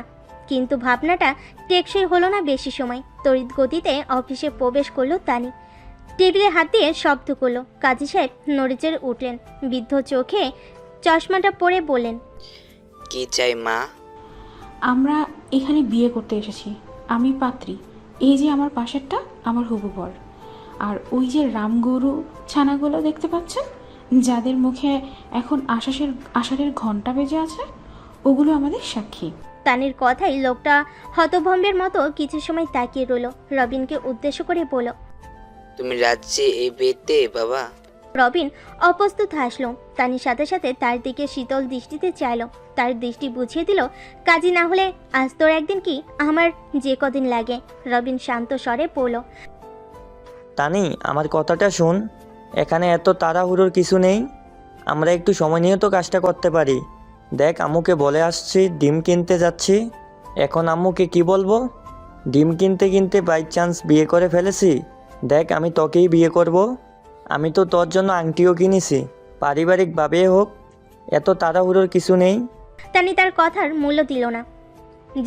কিন্তু ভাবনাটা টেকসই হলো না বেশি সময়। তড়িৎ গতিতে অফিসে প্রবেশ করলো তানি। টেবিলে হাত দিয়ে শব্দ করলো। কাজী সাহেব নড়েচড়ে উঠলেন, বিদ্ধ চোখে চশমাটা পরে বললেন, কি চাই মা? আমরা এখানে বিয়ে করতে এসেছি। আমি পাত্রী, এই যে আমার পাশেরটা আমার হবু বর, আর ওই যে রামগরু ছানাগুলো দেখতে পাচ্ছেন, যাদের মুখে এখন আষাঢ়ের ঘন্টা বেজে আছে, ওগুলো আমাদের সাক্ষী। তানির কথাই লোকটা হতভম্বের মতো কিছু সময় তাকিয়ে রইল। রবিনকে উদ্দেশ্য করে বলল, তুমি রাজ্যে এই বিয়েতে বাবা? রবিন অপ্রস্তুত হাসল। তানির সাথে সাথে তার দিকে শীতল দৃষ্টিতে চাইল। তার দৃষ্টি বুঝিয়ে দিল, কাজী না হলে আজ তোর একদিন কি আমার যে কদিন লাগে। রবিন শান্ত স্বরে বলল, তানি, আমার কথাটা শোন। এখানে এত তাড়াহুড়োর কিছু নেই, আমরা একটু সময় নিয়ে তো কাজটা করতে পারি। দেখ, আম্মুকে বলে আসছি ডিম কিনতে যাচ্ছি। এখন আম্মুকে কি বলবো? ডিম কিনতে কিনতে বাই চান্স বিয়ে করে ফেলেছি, দেখ আমি তোকেই বিয়ে করব। আমি তো তোর জন্য আংটিও কিনেছি, পারিবারিকভাবে হোক, এত তাড়াহুড়োর কিছু নেই। তানি তার কথার মূল্য দিল না,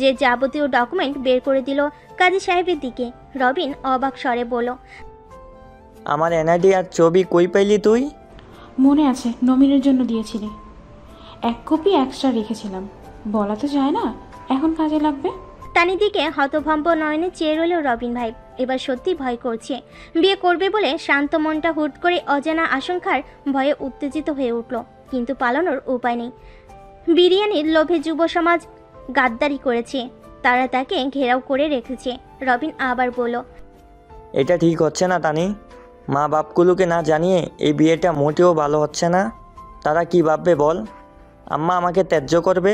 যে যাবতীয় ডকুমেন্ট বের করে দিল কাজী সাহেবের দিকে। রবিন অবাক স্বরে বলল, আমার এনআইডি আর ছবি কই পাইলি তুই? মনে আছে নমিনের জন্য দিয়েছিলে, 1 কপি এক্সট্রা রেখেছিলাম। বলা তো যায় না, এখন কাজে লাগবে। তানির দিকে হতভম্ব নয়নে চেয়ে রইল রবিন ভাই। এবার সত্যি ভয় করছে। বিয়ে করবে বলে শান্ত মনটা হুট করে অজানা আশঙ্কার ভয়ে উত্তেজিত হয়ে উঠল, কিন্তু পালানোর উপায় নেই। বিরিয়ানির লোভে যুব সমাজ গাদ্দারি করেছে, তারা তাকে ঘেরাও করে রেখেছে। রবিন আবার বলল, এটা ঠিক হচ্ছে না তানি। মা বাপগুলোকে না জানিয়ে এই বিয়েটা মোটেও ভালো হচ্ছে না। তারা কি ভাববে বল? আম্মা আমাকে ত্যায্য করবে।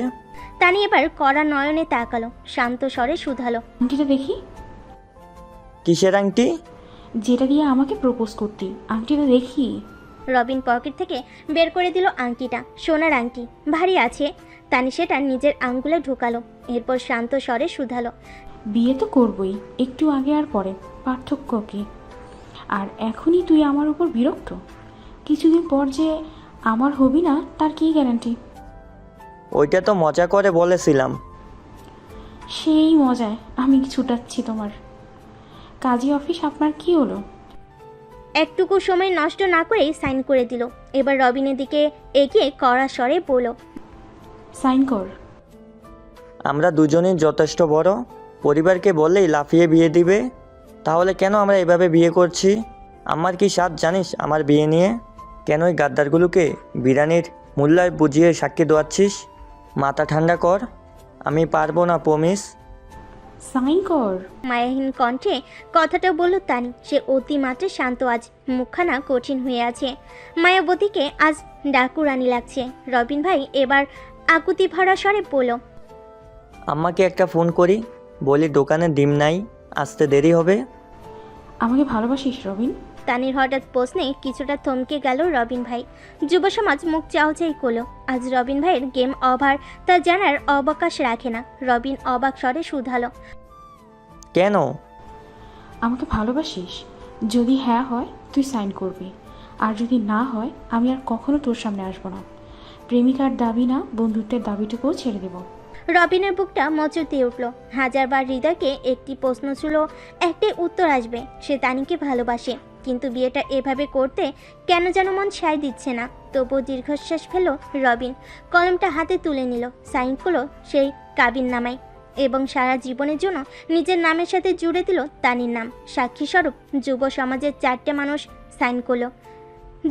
তানি এবার কড়া নয়নে তাকালো, শান্ত স্বরে শুধালো, আংটিটা দেখি। কিসের আংটি? যেটা দিয়ে আমাকে প্রপোজ করতি, আংটিটা দেখি। রবিন পকেট থেকে বের করে দিল আংটিটা। সোনার আংটি, ভারী আছে। তানি সেটা নিজের আঙ্গুলে ঢুকালো, এরপর শান্ত স্বরে শুধালো, বিয়ে তো করবই, একটু আগে আর পরে, পার্থক্য কি? আর এখনই তুই আমার উপর বিরক্ত? কিছুদিন পর যে আমার হবি না তার কি গ্যারান্টি? ওইটা তো মজা করে বলেছিলাম। সেই মজায় আমি ছুটাচ্ছি তোমার। কাজী অফিস আপনার কি হলো? একটুকু সময় নষ্ট না করেই সাইন করে দিল। এবার রবিনের দিকে এগিয়ে কড়া স্বরে বলল, সাইন কর। আমরা দুজনেই যথেষ্ট বড়, পরিবারকে বললেই লাফিয়ে বিয়ে দিবে। তাহলে কেন আমরা এভাবে বিয়ে করছি? আমার কি স্বাদ জানিস আমার বিয়ে নিয়ে? কেন ওই গাদ্দারগুলোকে বিরিয়ানির মূল্যায় বুঝিয়ে সাক্ষী দেওয়াচ্ছিস? মাথা ঠান্ডা কর, আমি পারবো না প্রমিস। সাইন কর। মায়াহীন কণ্ঠে কথাটা বলল তানি। সে অতিমাত্রে শান্ত, আজ মুখখানা কঠিন হয়ে আছে। মায়াবতীকে আজ ডাকুরানি লাগছে। রবিন ভাই এবার আকুতি ভরা স্বরে বলল, আম্মাকে একটা ফোন করি, বলি দোকানে ডিম নাই, আসতে দেরি হবে। আমাকে ভালোবাসিস রবিন? তানির হঠাৎ প্রশ্নে কিছুটা থমকে গেল রবিন ভাই। যুব সমাজ মুখ চাওচাই করলো। আজ রবিন ভাইয়ের গেম ওভার তা জানার অবকাশ রাখে না। রবিন অবাক স্বরে শুধালো, কেন? আমাকে ভালোবাসিস? যদি হ্যাঁ হয় তুই সাইন করবি, আর যদি না হয় আমি আর কখনো তোর সামনে আসবো না। প্রেমিকার দাবি না, বন্ধুত্বের দাবিটুকুও ছেড়ে দেব। রবিনের বুকটা মোচড় দিয়ে উঠল। হাজারবার হৃদয়কে একটি প্রশ্ন ছিল, একটাই উত্তর আসবে, সে তানিকে ভালোবাসে। কিন্তু বিয়েটা এভাবে করতে কেন যেন মন সায় দিচ্ছে না। তবুও দীর্ঘশ্বাস ফেল রবিন। কলমটা হাতে তুলে নিল, সাইন করলো সেই কাবিন নামায় এবং সারা জীবনের জন্য নিজের নামের সাথে জুড়ে দিল তানির নাম। সাক্ষী স্বরূপ যুব সমাজের 4টে মানুষ সাইন করলো।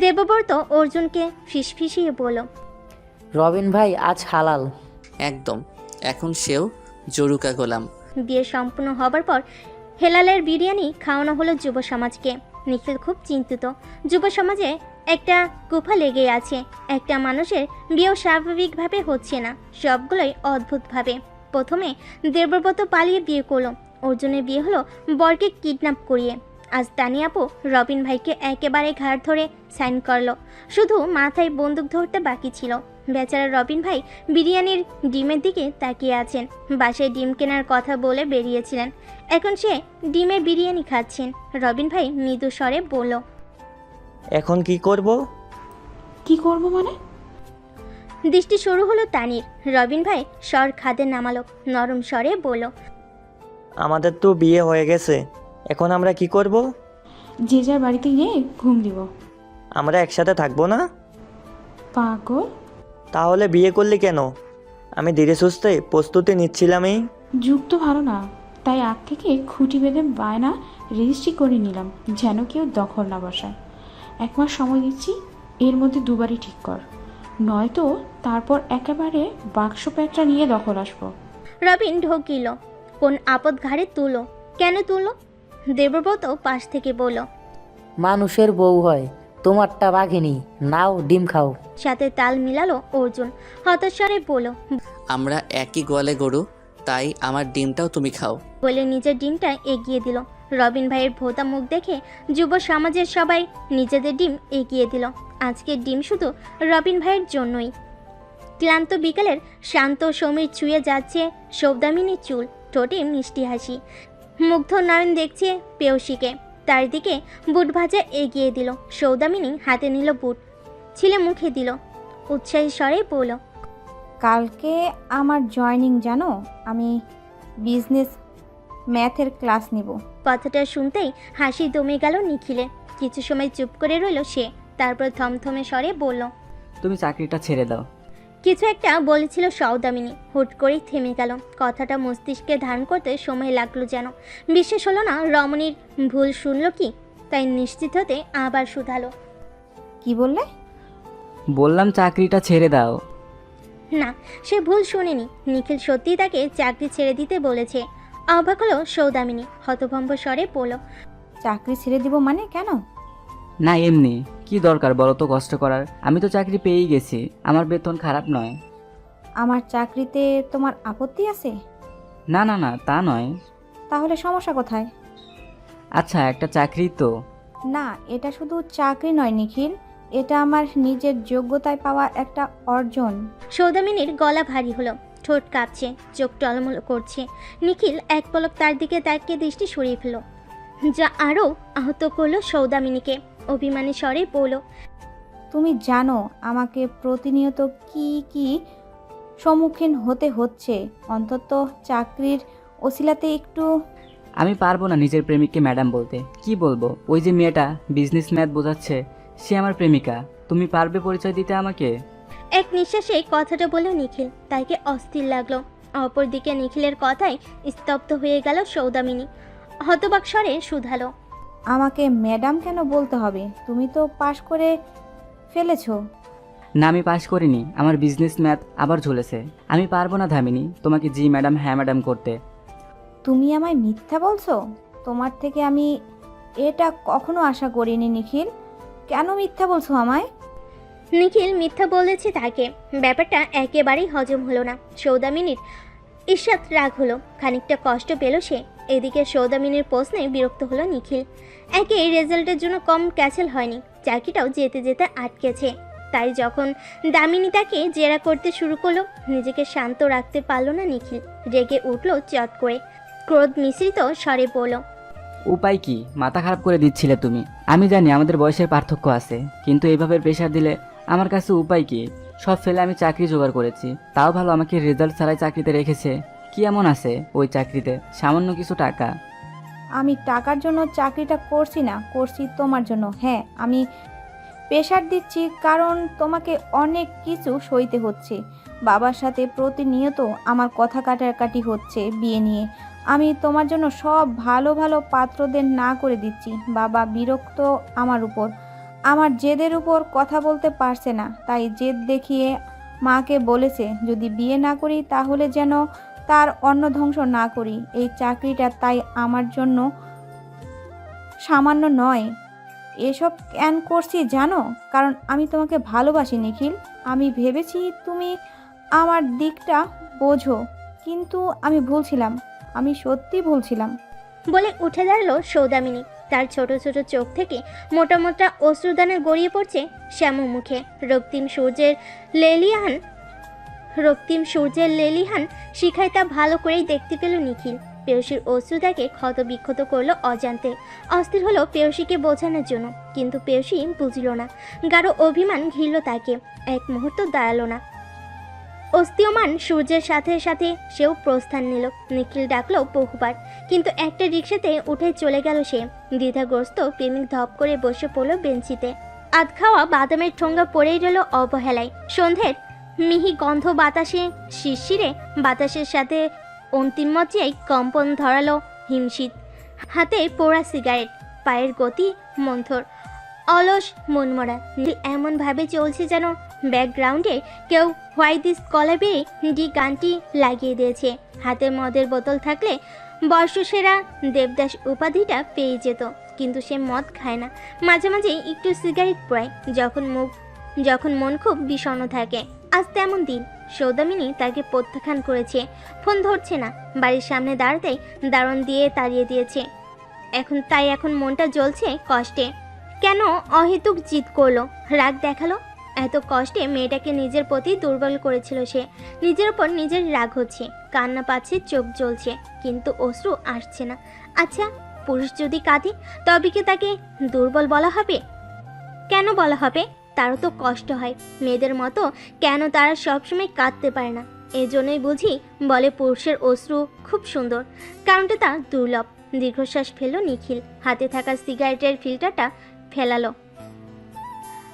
দেবব্রত অর্জুনকে ফিসফিসিয়ে বলল, রবিন ভাই আজ হালাল। একদম, এখন সেও জরুকা গোলাম। বিয়ে সম্পূর্ণ হবার পর হেলালের বিরিয়ানি খাওয়ানো হলো যুব সমাজকে। নিখিল খুব চিন্তিত। যুব সমাজে একটা কুফা লেগে আছে। একটা মানুষের বিয়েও স্বাভাবিকভাবে হচ্ছে না, সবগুলোই অদ্ভুতভাবে। প্রথমে দেবব্রত পালিয়ে বিয়ে করলো, অর্জুনের বিয়ে হলো বরকে কিডন্যাপ করিয়ে। আজ তানি আপু রবিন ভাইকে একেবারে ঘাড় ধরে সাইন করলো। শুধু মাথায় বন্দুক ধরতে বাকি ছিল। বেচারা রবিন ভাই বিরিয়ানির ডিমের দিকে তাকিয়ে আছেন। বাসায় ডিম কেনার কথা বলে বেরিয়েছিলেন, এখন সে ডিমের বিরিয়ানি খাচ্ছেন। রবিন ভাই মৃদু স্বরে বলল, এখন কি করব? কি করব মানে? দৃষ্টি শুরু হলো তানির। রবিন ভাই স্বর খাদে নামালো, নরম স্বরে বলল, আমাদের তো বিয়ে হয়ে গেছে, এখন আমরা কি করব? যে যার বাড়িতে গিয়ে ঘুম দিব। আমরা একসাথে থাকবো না? পাগল? তাহলে বিয়ে করলি কেন? আমি ধীরে সুস্থে প্রস্তুতি নিচ্ছিলামই। যুগ তো ভালো না, তাই আগ থেকে খুঁটি বেঁধে বায়না রেজিস্ট্রি করে নিলাম, যেন কেউ দখল না বসায়। 1 মাস সময় দিচ্ছি, এর মধ্যে 2বারই ঠিক কর, নয়তো তারপর একেবারে বাক্স প্যাঁচটা নিয়ে দখল আসবো। রবিন ঢোকিল। কোন আপদ ঘাড়ে তুলো? কেন তুলো? দেবব্রত পাশ থেকে বলল, মানুষের বউ হয়, তোমারটা বাঘিনী, নাও ডিম খাও। সাথে তাল মিলালো অর্জুন। হতাশারে বলল, আমরা একই গোয়ালে গরু, তাই আমার ডিমটাও তুমি খাও। বলে নিজের ডিমটা এগিয়ে দিল। রবিন ভাইয়ের ভোতা মুখ দেখে যুব সমাজের সবাই নিজেদের ডিম এগিয়ে দিল। আজকের ডিম শুধু রবিন ভাইয়ের জন্যই। ক্লান্ত বিকেলের শান্ত সমীর ছুঁয়ে যাচ্ছে সৌদামিনীর চুল, ঠোঁটে মিষ্টি হাসি। মুগ্ধ নয়ন দেখছে পেয়সীকে। তার দিকে বুট ভাজা এগিয়ে দিল। সৌদামিনী হাতে নিল বুট, ছিলে মুখে দিল, উৎসাহী স্বরে বলল, কালকে আমার জয়েনিং জানো, আমি বিজনেস ম্যাথের ক্লাস নিব। কথাটা শুনতেই হাসি দমে গেল নিখিলের। কিছু সময় চুপ করে রইল সে, তারপর থমথমে স্বরে বলল, তুমি চাকরিটা ছেড়ে দাও। কিছু একটা বলেছিল সৌদামিনী, হুট করেই থেমে গেল। কথাটা মস্তিষ্কে ধারণ করতে সময় লাগলো যেন। বিশ্বাস হলো না রমণীর ভুল শুনল কি, তাই নিশ্চিত হতে আবার শুধালো, কি বললে? বললাম চাকরিটা ছেড়ে দাও। না, সে ভুল শোনেনি। নিখিল সত্যিই তাকে চাকরি ছেড়ে দিতে বলেছে। অবাক হলো সৌদামিনী, হতভম্ব স্বরে বলল, চাকরি ছেড়ে দিব মানে কেন? না এমনি, কি দরকার বলো তো কষ্ট করার? আমি তো চাকরি পেয়েই গেছি, আমার বেতন খারাপ নয়। আমার চাকরিতে তোমার আপত্তি আছে? না না না, তা নয়। তাহলে সমস্যা কোথায়? আচ্ছা একটা চাকরি তো। না, এটা শুধু চাকরি নয় নিখিল, এটা আমার নিজের যোগ্যতায় পাওয়া একটা অর্জন। সৌদামিনীর গলা ভারী হলো, ঠোঁট কাঁপছে, চোখ টলমল করছে। নিখিল এক পলক তার দিকে তাকিয়ে দৃষ্টি সরিয়ে ফেল, যা আরও আহত করলো সৌদামিনীকে। অভিমানী স্বরে বলল, তুমি জানো আমাকে প্রতিনিয়ত কি কি সম্মুখীন হতে হচ্ছে, অন্তত চাকরির ওসিলাতে একটু। আমি পারবো না নিজের প্রেমিককে ম্যাডাম বলতে। কি বলবো? ওই যে মেয়েটা বিজনেস ম্যাথ বোঝাচ্ছে, সে আমার প্রেমিকা। তুমি পারবে পরিচয় দিতে আমাকে? এক নিঃশ্বাসে কথাটা বলে নিখিল, তাকে অস্থির লাগলো। অপরদিকে নিখিলের কথায় স্তব্ধ হয়ে গেল সৌদামিনী। হতবাক স্বরে শুধালো, আমাকে ম্যাডাম কেন বলতে হবে? তুমি তো পাশ করে ফেলেছো। না আমি পাশ করিনি, আমার বিজনেস ম্যাথ আবার ঝুলেছে। আমি পারবো না ধামিনী তোমাকে জি ম্যাডাম হ্যাঁ ম্যাডাম করতে। তুমি আমায় মিথ্যা বলছো? তোমার থেকে আমি এটা কখনো আশা করিনি নিখিল। কেন মিথ্যা বলছো আমায়? নিখিল মিথ্যা বলেছে তাকে। ব্যাপারটা একেবারেই হজম হলো না সৌদামিনীর। ঈর্ষাত রাগ হলো, খানিকটা কষ্ট পেল সে। এদিকে সৌদামিনীর প্রশ্নে বিরক্ত হলো নিখিল। একে রেজাল্টের জন্য কম ক্যাসেল হয়নি, চাকরিটাও যেতে যেতে আটকেছে। তাই যখন দামিনী তাকে জেরা করতে শুরু করলো, নিজেকে শান্ত রাখতে পারলো না নিখিল। রেগে উঠল চট করে, ক্রোধ মিশ্রিত স্বরে বলল, উপায় কি? মাথা খারাপ করে দিচ্ছিলে তুমি। আমি জানি আমাদের বয়সের পার্থক্য আছে, কিন্তু এইভাবে প্রেশার দিলে আমার কাছে উপায় কি? সব ফেলে আমি চাকরি জোগাড় করেছি, তাও ভালো আমাকে রেজাল্ট ছাড়াই চাকরিতে রেখেছে। কি এমন আছে ওই চাকরিতে? সামান্য কিছু টাকা। আমি টাকার জন্য চাকরিটা করছি না, করছি তোমার জন্য। হ্যাঁ, আমি প্রেশার দিচ্ছি কারণ তোমাকে অনেক কিছু সইতে হচ্ছে। বাবার সাথে প্রতিনিয়ত আমার কথা কাটাকাটি হচ্ছে বিয়ে নিয়ে। আমি তোমার জন্য সব ভালো ভালো পাত্রদের না করে দিচ্ছি। বাবা বিরক্ত আমার উপর, আমার জেদের উপর কথা বলতে পারছে না, তাই জেদ দেখিয়ে মাকে বলেছে যদি বিয়ে না করি তাহলে যেন তার অন্ন ধ্বংস না করি। এই চাকরিটা তাই আমার জন্য সামান্য নয়। এসব কেন করছি জানো? কারণ আমি তোমাকে ভালোবাসি নিখিল। আমি ভেবেছি তুমি আমার দিকটা বোঝো, কিন্তু আমি ভুলছিলাম, আমি সত্যি ভুলছিলাম। বলে উঠে দাঁড়ালো সৌদামিনী। তার ছোট ছোট চোখ থেকে মোটা মোটা অশ্রুদানা গড়িয়ে পড়ছে শ্যামু মুখে। রক্তিম সূর্যের লেলিহান শিখায় তা ভালো করেই দেখতে পেল নিখিল। পেয়সীর অশ্রু তাকে ক্ষত বিক্ষত করলো অজান্তে। অস্থির হলো পেয়সীকে বোঝানোর জন্য, কিন্তু পেয়সী বুঝল না। গাঢ় অভিমান ঘিরল তাকে, এক মুহূর্ত দাঁড়ালো না। অস্তীয়মান সূর্যের সাথে সাথে সেও প্রস্থান নিল। নিখিল ডাকলো বহুবার, কিন্তু একটা রিক্সাতে উঠে চলে গেল সে। দ্বিধাগ্রস্ত প্রেমিক ধপ করে বসে পড়ল বেঞ্চিতে। আধ খাওয়া বাদামের ঠোঙ্গা পড়েই রইল অবহেলায়। সন্ধ্যের মিহি গন্ধ বাতাসে শিরশিরে, বাতাসের সাথে অন্তিম মজ্জায় কম্পন ধরালো হিমশীত। হাতে পোড়া সিগারেট, পায়ের গতি মন্থর, অলস মনমরা। এমনভাবে চলছে যেন ব্যাকগ্রাউন্ডে কেউ হোয়াই দিস কলাবে ডি গানটি লাগিয়ে দিয়েছে। হাতে মদের বোতল থাকলে বর্ষসেরা দেবদাস উপাধিটা পেয়ে যেত, কিন্তু সে মদ খায় না। মাঝে মাঝে একটু সিগারেট পোড়ায় যখন মন খুব বিষণ্ণ থাকে। আজ তেমন দিন। সৌদামিনী তাকে প্রত্যাখ্যান করেছে, ফোন ধরছে না। বাড়ির সামনে দাঁড়াতেই দারণ দিয়ে তাড়িয়ে দিয়েছে। এখন মনটা জ্বলছে কষ্টে। কেন অহেতুক জিদ করলো, রাগ দেখালো? এত কষ্টে মেয়েটাকে নিজের প্রতি দুর্বল করেছিল সে। নিজের ওপর নিজের রাগ হচ্ছে, কান্না পাচ্ছে, চোখ জ্বলছে, কিন্তু অশ্রু আসছে না। আচ্ছা পুরুষ যদি কাঁদে তবে কি তাকে দুর্বল বলা হবে? কেন বলা হবে? তারও তো কষ্ট হয় মেয়েদের মতো। কেন তারা সবসময় কাঁদতে পারে না? এজন্যই বুঝি বলে পুরুষের অশ্রু খুব সুন্দর। কারণটা তা দুর্লভ। দীর্ঘশ্বাস ফেলল নিখিল, হাতে থাকা সিগারেটের ফিল্টারটা ফেলালো।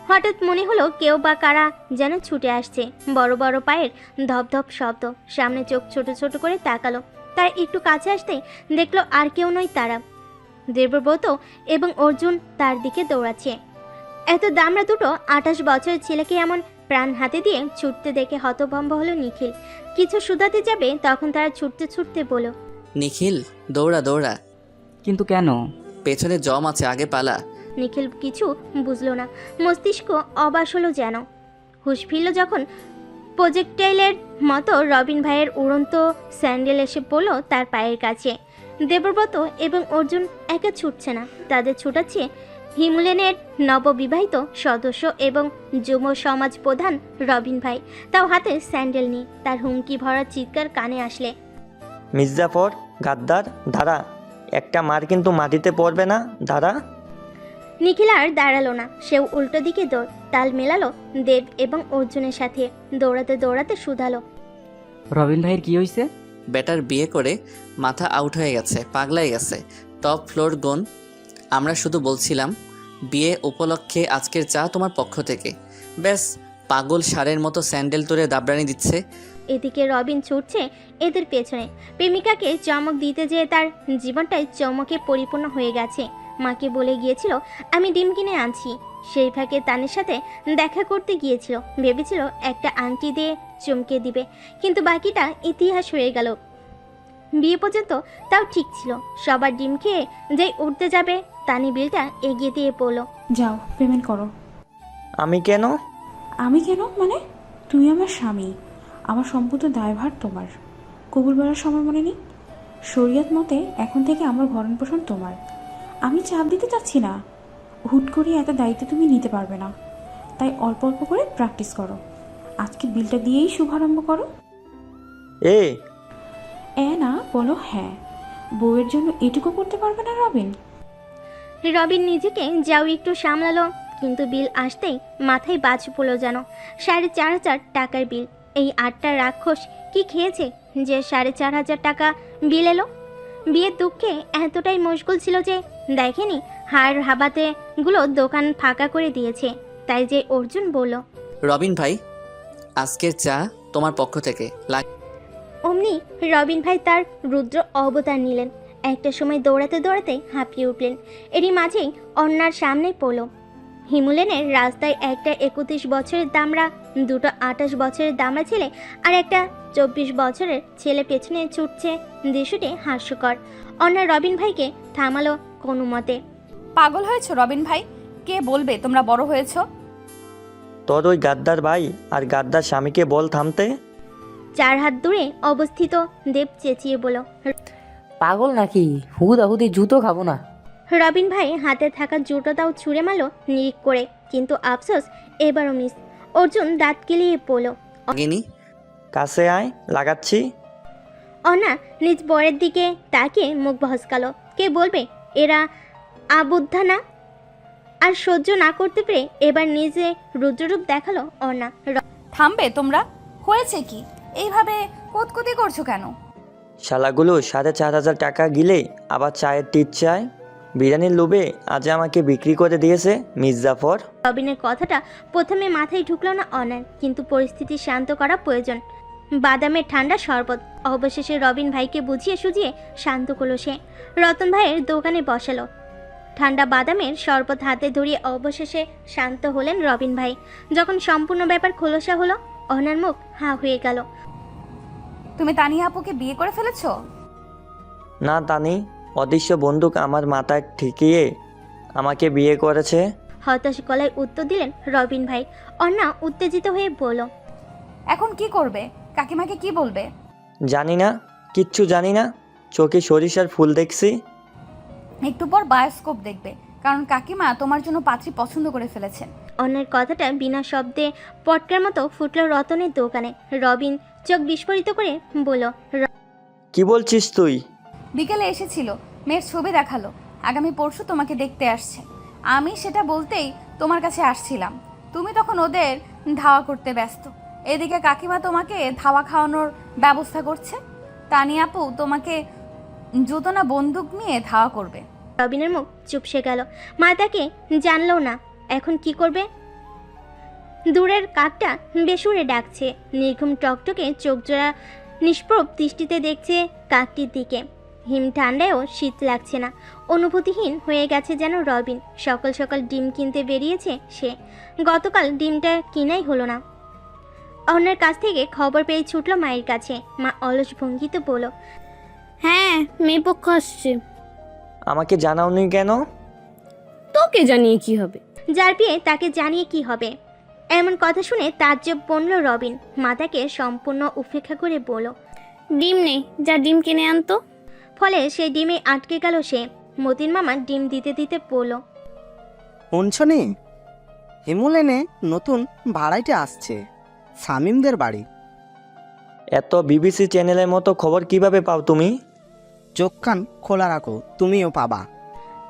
হঠাৎ মনে হলো কেউ বা কারা যেন ছুটে আসছে। বড় বড় পায়ের ধপধপ শব্দ। সামনে চোখ ছোট ছোট করে তাকালো। তার একটু কাছে আসতেই দেখলো আর কেউ নয়, তারা দেবব্রত এবং অর্জুন তার দিকে দৌড়াচ্ছে। এত দামড়া দুটো 28 বছরের ছেলেকে এমন প্রাণ হাতে দিয়ে ছুটতে দেখে হতভম্ব হলো নিখিল। কিছু শুধাতে যাবে তখন তারা ছুটতে ছুটতে বলল, নিখিল দৌড়া দৌড়া, কিন্তু কেন? পেছনে জম আছে, আগে পালা। নিখিল কিছু বুঝলো না। মস্তিষ্ক অবাস হলো যেন। হুঁশ ফিরল যখন প্রজেক্টাইলের মতো রবিন ভাইয়ের উড়ন্ত স্যান্ডেল এসে পড়ল তার পায়ের কাছে। দেবব্রত এবং অর্জুন একা ছুটছে না, তাদের ছুটাচ্ছে হিমুলেনের নববিবাহিত সদস্য এবং যুব সমাজ প্রধান রবিন ভাই, তাও হাতে স্যান্ডেল নিয়ে। তার হুমকি ভরা চিৎকার কানে আসলে, মির্জাফর, গাদ্দার, দাঁড়া, একটা মার কিন্তু মাটিতে পড়বে না, দাঁড়া। নিখিল আর দাঁড়ালো না, সেও উল্টো দিকে দৌড় তাল মেলালো দেব এবং অর্জুনের সাথে। দৌড়াতে দৌড়াতে শুধালো, রবিন ভাইয়ের কি হয়েছে? বেটার বিয়ে করে মাথা আউট হয়ে গেছে, পাগলাই গেছে, টপ ফ্লোর গন। আমরা শুধু বলছিলাম বিয়ে উপলক্ষে আজকের চা তোমার পক্ষ থেকে। ব্যাস, পাগল ষাঁড়ের মতো স্যান্ডেল তুলে দাবরানি দিচ্ছে। এদিকে রবিন ছুটছে এদের পেছনে। প্রেমিকাকে চমক দিতে যেয়ে তার জীবনটাই চমকে পরিপূর্ণ হয়ে গেছে। মাকে বলে গিয়েছিল আমি ডিম কিনে আনছি। সেই ফাঁকে তানের সাথে দেখা করতে গিয়েছিল, ভেবেছিল একটা আংটি দিয়ে চমকে দিবে, কিন্তু বাকিটা ইতিহাস হয়ে গেল। বিয়ে পর্যন্ত তাও ঠিক ছিল। সবার ডিম খেয়ে যেই উঠতে যাবে তানি বিলটা এগিয়ে দিয়ে পড়লো, যাও পেমেন্ট করো। আমি কেন? আমি কেন মানে? তুমি আমার স্বামী, আমার সম্পূর্ণ দায়ভার তোমার। কবুল বলার সময় মনে নেই? শরীয়ত মতে এখন থেকে আমার ভরণ পোষণ তোমার। আমি চাপ দিতে চাচ্ছি না, হুট করে এত দায়িত্ব তুমি নিতে পারবে না। তাই অল্প অল্প করে প্র্যাকটিস করো। আজকে বিলটা দিয়েই শুভারম্ভ করো। না বলো হ্যাঁ। বউয়ের জন্য এটুকু করতে পারবে না রবিন? রবিন নিজেকে যাও একটু সামলালো, কিন্তু বিল আসতেই মাথায় বাজ পড়লো যেন। 4,500 টাকার বিল। এই 8টা রাক্ষস কি খেয়েছে যে 4,500 টাকা বিল এলো? বিয়ের দুঃখে এতটাই মশগুল ছিল যে দেখেনি হাড় হাবাতে গুলো দোকান ফাঁকা করে দিয়েছে। তাই যে অর্জুন বলল, রবিন ভাই, আজকের চা তোমার পক্ষ থেকে। অমনি রবিন ভাই তার রুদ্র অবতার নিলেন। একটা সময় দৌড়াতে দৌড়াতে হাঁপিয়ে উঠলেন। এরই মাঝেই অন্যার সামনে পড়ল। হিমুলেনের রাস্তায় একটা 31 বছরের দামড়া, দুটো 28 বছরের দামড়া ছেলে আর একটা 24 বছরের ছেলে পেছনে ছুটছে। দৃশ্যটি হাস্যকর। অন্যা রবিন ভাইকে থামালো কোনো মতে। পাগল হয়েছো রবিন ভাই? কে বলবে তোমরা বড় হয়েছো? তোর ওই গাদ্দার ভাই আর গাদ্দার স্বামীকে বল থামতে। 4 হাত দূরে অবস্থিত দেব চেঁচিয়ে বলল, পাগল নাকি? হুদাহুদি জুতো খাবো না। রবিন ভাই হাতে থাকা জুতোটাও ছুঁড়ে মারল নিরিক করে, কিন্তু আফসোস এবারও মিস। অর্জুন দাঁত কেলিয়ে পড়ল, গিনি, কাছে আয়, লাগাচ্ছি। অনা নিজ বরের দিকে তাকিয়ে মুখ ভসকালো। কে বলবে এরা আবুদ্ধা না? আর সহ্য না করতে পেরে এবার নিজে রুদ্ররূপ দেখালো অনা। থামবে তোমরা? হয়েছে কি? এইভাবে কোতকুতি করছো কেন? শালাগুলো 4,500 টাকা গিলে আবার চায়ের টিট চায়। বিরিয়ানির লোভে আজ আমাকে বিক্রি করে দিয়েছে মির্জাফর। রবিনের কথাটা প্রথমে মাথায় ঢুকলো না অনার, কিন্তু পরিস্থিতি শান্ত করা প্রয়োজন। বাদামের ঠান্ডা শরবত অবশেষে রবিন ভাইকে বুঝিয়ে সুঝিয়ে শান্ত করলো সে। রতন ভাইয়ের দোকানে বসালো। ঠান্ডা বাদামের শরবত হাতে ধরিয়ে অবশেষে শান্ত হলেন রবিন ভাই। যখন সম্পূর্ণ ব্যাপার খোলসা হলো, অনার মুখ হা হয়ে গেল। তুমি তানিয়া আপুকে বিয়ে করে ফেলেছো? না তানি, অদৃশ্য বন্দুক আমার মাথায় ঠেকিয়ে আমাকে বিয়ে করেছে। হতাশ গলায় উত্তর দিলেন রবিন ভাই। অন্না উত্তেজিত হয়ে বলল, এখন কি করবে? কাকিমাকে কি বলবে? জানি না, কিচ্ছু জানি না। চোখে সরিষার ফুল দেখছি। একটু পর বায়োস্কোপ দেখবে, কারণ কাকিমা তোমার জন্য পাত্রী পছন্দ করে ফেলেছেন। অন্যের কথাটা বিনা শব্দে পটকার মতো ফুটল রতনের দোকানে। রবিন চোখ বিস্ফোরিত করে বলল, কি বলছিস তুই? বিকেলে এসেছিল, মেয়ের ছবি দেখালো, আগামী পরশু তোমাকে দেখতে আসছে। আমি সেটা বলতেই তোমার কাছে আসছিলাম, তুমি তখন ওদের ধাওয়া করতে ব্যস্ত। এদিকে কাকিমা তোমাকে ধাওয়া খাওয়ানোর ব্যবস্থা করছে। তানি আপু তোমাকে জুতো না বন্দুক নিয়ে ধাওয়া করবে। রবিনের মুখ চুপসে গেল। মা তাকে জানলো না, এখন কি করবে? দূরের কাকটা বেসুরে ডাকছে, নির্ঘুম টকটকে চোখজোড়া নিষ্প্রভ দৃষ্টিতে দেখছে কাকটির দিকে। হিম ঠান্ডায়ও শীত লাগছে না, অনুভূতিহীন হয়ে গেছে যেন রবিন। সকাল সকাল ডিম কিনতে বেরিয়েছে সে, গতকাল ডিমটা কিনাই হলো না। অন্যের কাছ থেকে খবর পেয়ে ছুটল মায়ের কাছে। মা অলস ভঙ্গিতে বলল, হ্যাঁ, মেয়ে পক্ষ আসছে। আমাকে জানাওনি কেন? তোকে জানিয়ে কি হবে? যার বিয়ে তাকে জানিয়ে কি হবে? এমন কথা শুনে তাজ্জব বনল রবিন। মাতাকে সম্পূর্ণ উপেক্ষা করে বলল, ডিম নেই, যা ডিম কিনে আনতো। ফলে সেই ডিমে আটকে গেল সে। মতিন মামা ডিম দিতে দিতে বলল, শুনছনি, হিমুলেনে নতুন ভাড়াইতে আসছে, শামিমদের বাড়ি। এত বিবিসি চ্যানেলের মতো খবর কিভাবে পাও তুমি? চোখ কান খোলা রাখো, তুমিও পাবা।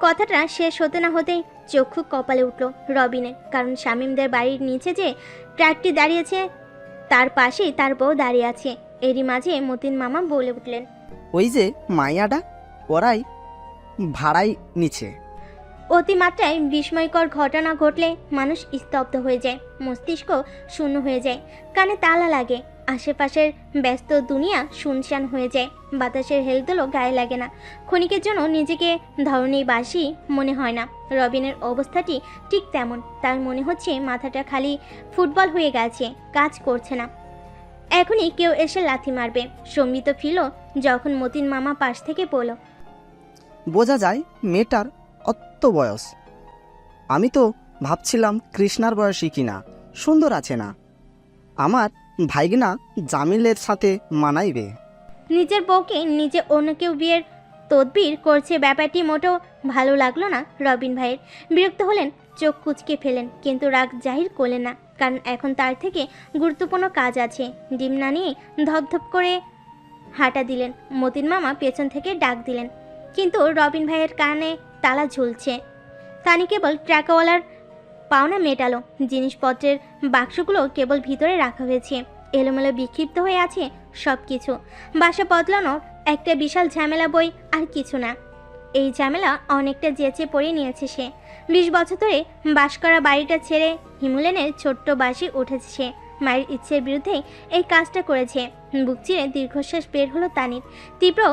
কথাটা শেষ হতে না হতেই চক্ষু কপালে উঠল রবিনের। কারণ শামীমদের বাড়ির নিচে যে ট্রাকটি দাঁড়িয়েছে তার পাশেই তার বউ দাঁড়িয়ে আছে। এরই মাঝে মতিন মামা বলে উঠলেন, ওই যে মাইয়াডা, ওরাই ভাড়াই নিচ্ছে। অতিমাত্রায় বিস্ময়কর ঘটনা ঘটলে মানুষ স্তব্ধ হয়ে যায়, মস্তিষ্ক শূন্য হয়ে যায়, কানে তালা লাগে, আশেপাশের ব্যস্ত দুনিয়া শুনশান হয়ে যায়, বাতাসের হেলদোলও গায়ে লাগে না। ক্ষণিকের জন্য নিজেকে ধরণীবাসী মনে হয় না। রবিনের অবস্থাটি ঠিক তেমন। তার মনে হচ্ছে মাথাটা খালি ফুটবল হয়ে গেছে, কাজ করছে না। এখনই কেউ এসে লাথি মারবে। সম্বিত ফিরল যখন মতিন মামা পাশ থেকে বলল, বোঝা যায় মেয়েটার অত বয়স। আমি তো ভাবছিলাম কৃষ্ণার বয়সী কিনা, সুন্দর আছে না, আমার ভাইগনা জামিলের সাথে মানাইবে। নিজের বউকে নিজে অন্য কেউ বিয়ের তদবির করছে, ব্যাপারটি মোটেও ভালো লাগলো না রবিন ভাইয়ের। বিরক্ত হলেন, চোখ কুঁচকে ফেলেন, কিন্তু রাগ জাহির করলেন না, কারণ এখন তার থেকে গুরুত্বপূর্ণ কাজ আছে। ডিম না নিয়ে ধপধপ করে হাঁটা দিলেন। মতিন মামা পেছন থেকে ডাক দিলেন, কিন্তু রবিন ভাইয়ের কানে তালা ঝুলছে। তানি কেবল ট্রাকওয়ালার পাওনা মেটালো। জিনিসপত্রের বাক্সগুলো কেবল ভিতরে রাখা হয়েছে, এলোমেলো বিক্ষিপ্ত হয়ে আছে সব কিছু। বাসা বদলানোর একটা বিশাল ঝামেলা বই আর কিছু না। এই ঝামেলা অনেকটা জেচে পড়ে নিয়েছে সে। 20 বছর ধরে বাস করা বাড়িটা ছেড়ে হিমুলেনের ছোট্ট বাসে উঠেছে সে। মায়ের ইচ্ছের বিরুদ্ধে এই কাজটা করেছে। বুক চিরে দীর্ঘশ্বাস বের হলো তানির, তীব্র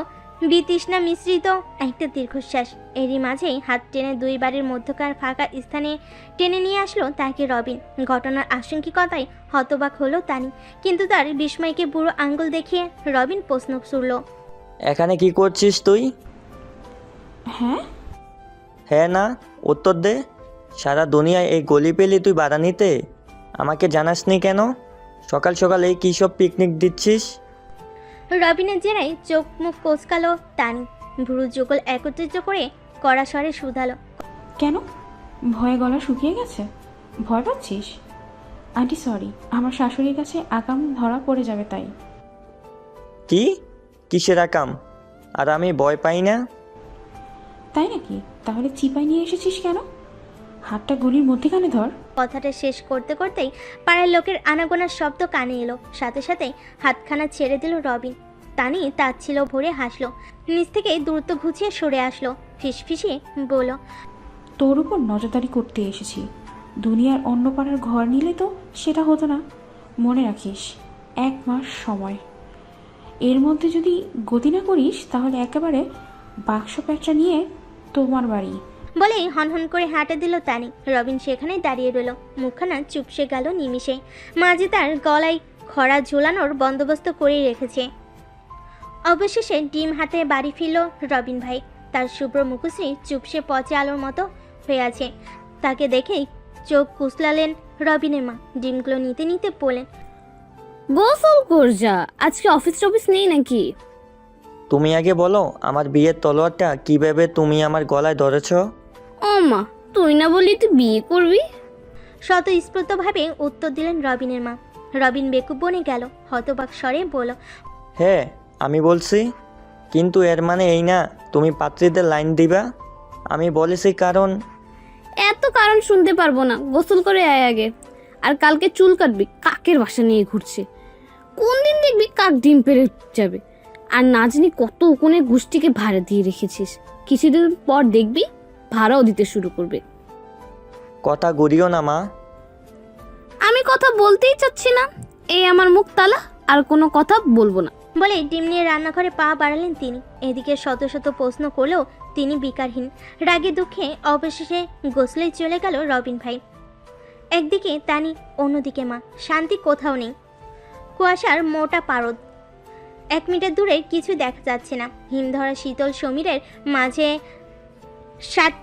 বিতৃষ্ণা মিশ্রিত একটা দীর্ঘশ্বাস। এরই মাঝেই হাত টেনে দুই বাড়ির মধ্যকার ফাঁকা স্থানে টেনে নিয়ে আসলো তাকে রবিন। ঘটনার আশঙ্কিকতায় হতবাক হলো তানি, কিন্তু তার বিস্ময়কে বুড়ো আঙ্গুল দেখিয়ে রবিন প্রশ্ন ছুড়ল, এখানে কি করছিস তুই? হ্যাঁ, হ্যাঁ না উত্তর দে। সারা দুনিয়ায় এই গলি পেলি তুই বাধা নিতে, আমাকে জানাসনি কেন? সকাল সকাল এই কী সব পিকনিক দিচ্ছিস? রবিনের জেরায় চোখ মুখ কোচকালো তানি, ভুরু যুগল একত্রিত করে কড়া স্বরে শুধালো, কেন? ভয়ে গলা শুকিয়ে গেছে? ভয় পাচ্ছিস? আন্টি সরি, আমার শাশুড়ির কাছে আকাম ধরা পড়ে যাবে তাই। কি? কিসের আকাম? আর আমি ভয় পাই না। তাই নাকি? তাহলে চিপাই নিয়ে এসেছিস কেন? হাতটা গলির মধ্যেখানে ধর। কথাটা শেষ করতে করতেই পাড়ার লোকের আনাগোনার শব্দ কানে এলো। সাথে সাথেই হাতখানা ছেড়ে দিল রবিন। তানি তাচ্ছিল ভরে হাসলো, নিচ থেকে দ্রুত ঘুচিয়ে সরে আসলো, ফিসফিসিয়ে বলল, তোর উপর নজরদারি করতে এসেছি। দুনিয়ার অন্য পাড়ার ঘর নিলে তো সেটা হতো না। মনে রাখিস, 1 মাস সময়। এর মধ্যে যদি গতি না করিস তাহলে একেবারে বাক্স প্যাঁচা নিয়ে তোমার বাড়ি। বলেই হনহন করে হাঁটা দিল তানি। রবিন সেখানেই দাঁড়িয়ে রইল, মুখখানা চুপসে গেল নিমিষে। মাঝে তার গলায় খড়া ঝোলানোর বন্দোবস্ত করেই রেখেছে। অবশেষে ডিম হাতে বাড়ি ফিরল রবিন ভাই। তার শুভ্র মুখশ্রী চুপসে পচে আলোর মতো হয়ে আছে। তাকে দেখেই চোখ কুচলালেন রবিনের মা। ডিমগুলো নিতে নিতে বলেন, গোসল কর যা, আজকে অফিস টফিস নেই নাকি? তুমি আগে বলো, আমার বিয়ের তলোয়ারটা কিভাবে তুমি আমার গলায় ধরেছ? ও মা, তুই না বললি তুই বিয়ে করবি? স্বতঃস্ফূর্তভাবে উত্তর দিলেন রবিনের মা। রবিন বেকুব বনে গেল, হতবাক স্বরে বলল, হ্যাঁ আমি বলছি। কিন্তু এর মানে এই না তুমি পাত্রীদের লাইন দিবা। আমি বলেছি কারণ এত কারণ শুনতে পারবো না, গোসল করে আয় আগে। আর কালকে চুল কাটবি, কাকের বাসা নিয়ে ঘুরছে। কোন দিন দেখবি কাক ডিম পেড়ে যাবে। আর না জানি কত উকুনে গোষ্ঠীকে ভাড়া দিয়ে রেখেছিস, কিছুদিন পর দেখবি ভাড়াও দিতে শুরু করবে। কথা গড়িও না মা। আমি কথা বলতেই চাচ্ছি না, এই আমার মুখ তালা, আর কোনো কথা বলবো না। বলে ডিম নিয়ে রান্নাঘরে পা বাড়ালেন তিনি। এদিকে শত শত প্রশ্ন করলেও তিনি বিকারহীন। রাগে দুঃখে অবশেষে গোসলেই চলে গেল রবিন ভাই। একদিকে তানি, অন্যদিকে মা। শান্তি কোথাও নেই। কুয়াশার মোটা পারদ, 1 মিটার দূরে কিছু দেখা যাচ্ছে না। হিমধরা শীতল সমীরের মাঝে ষাট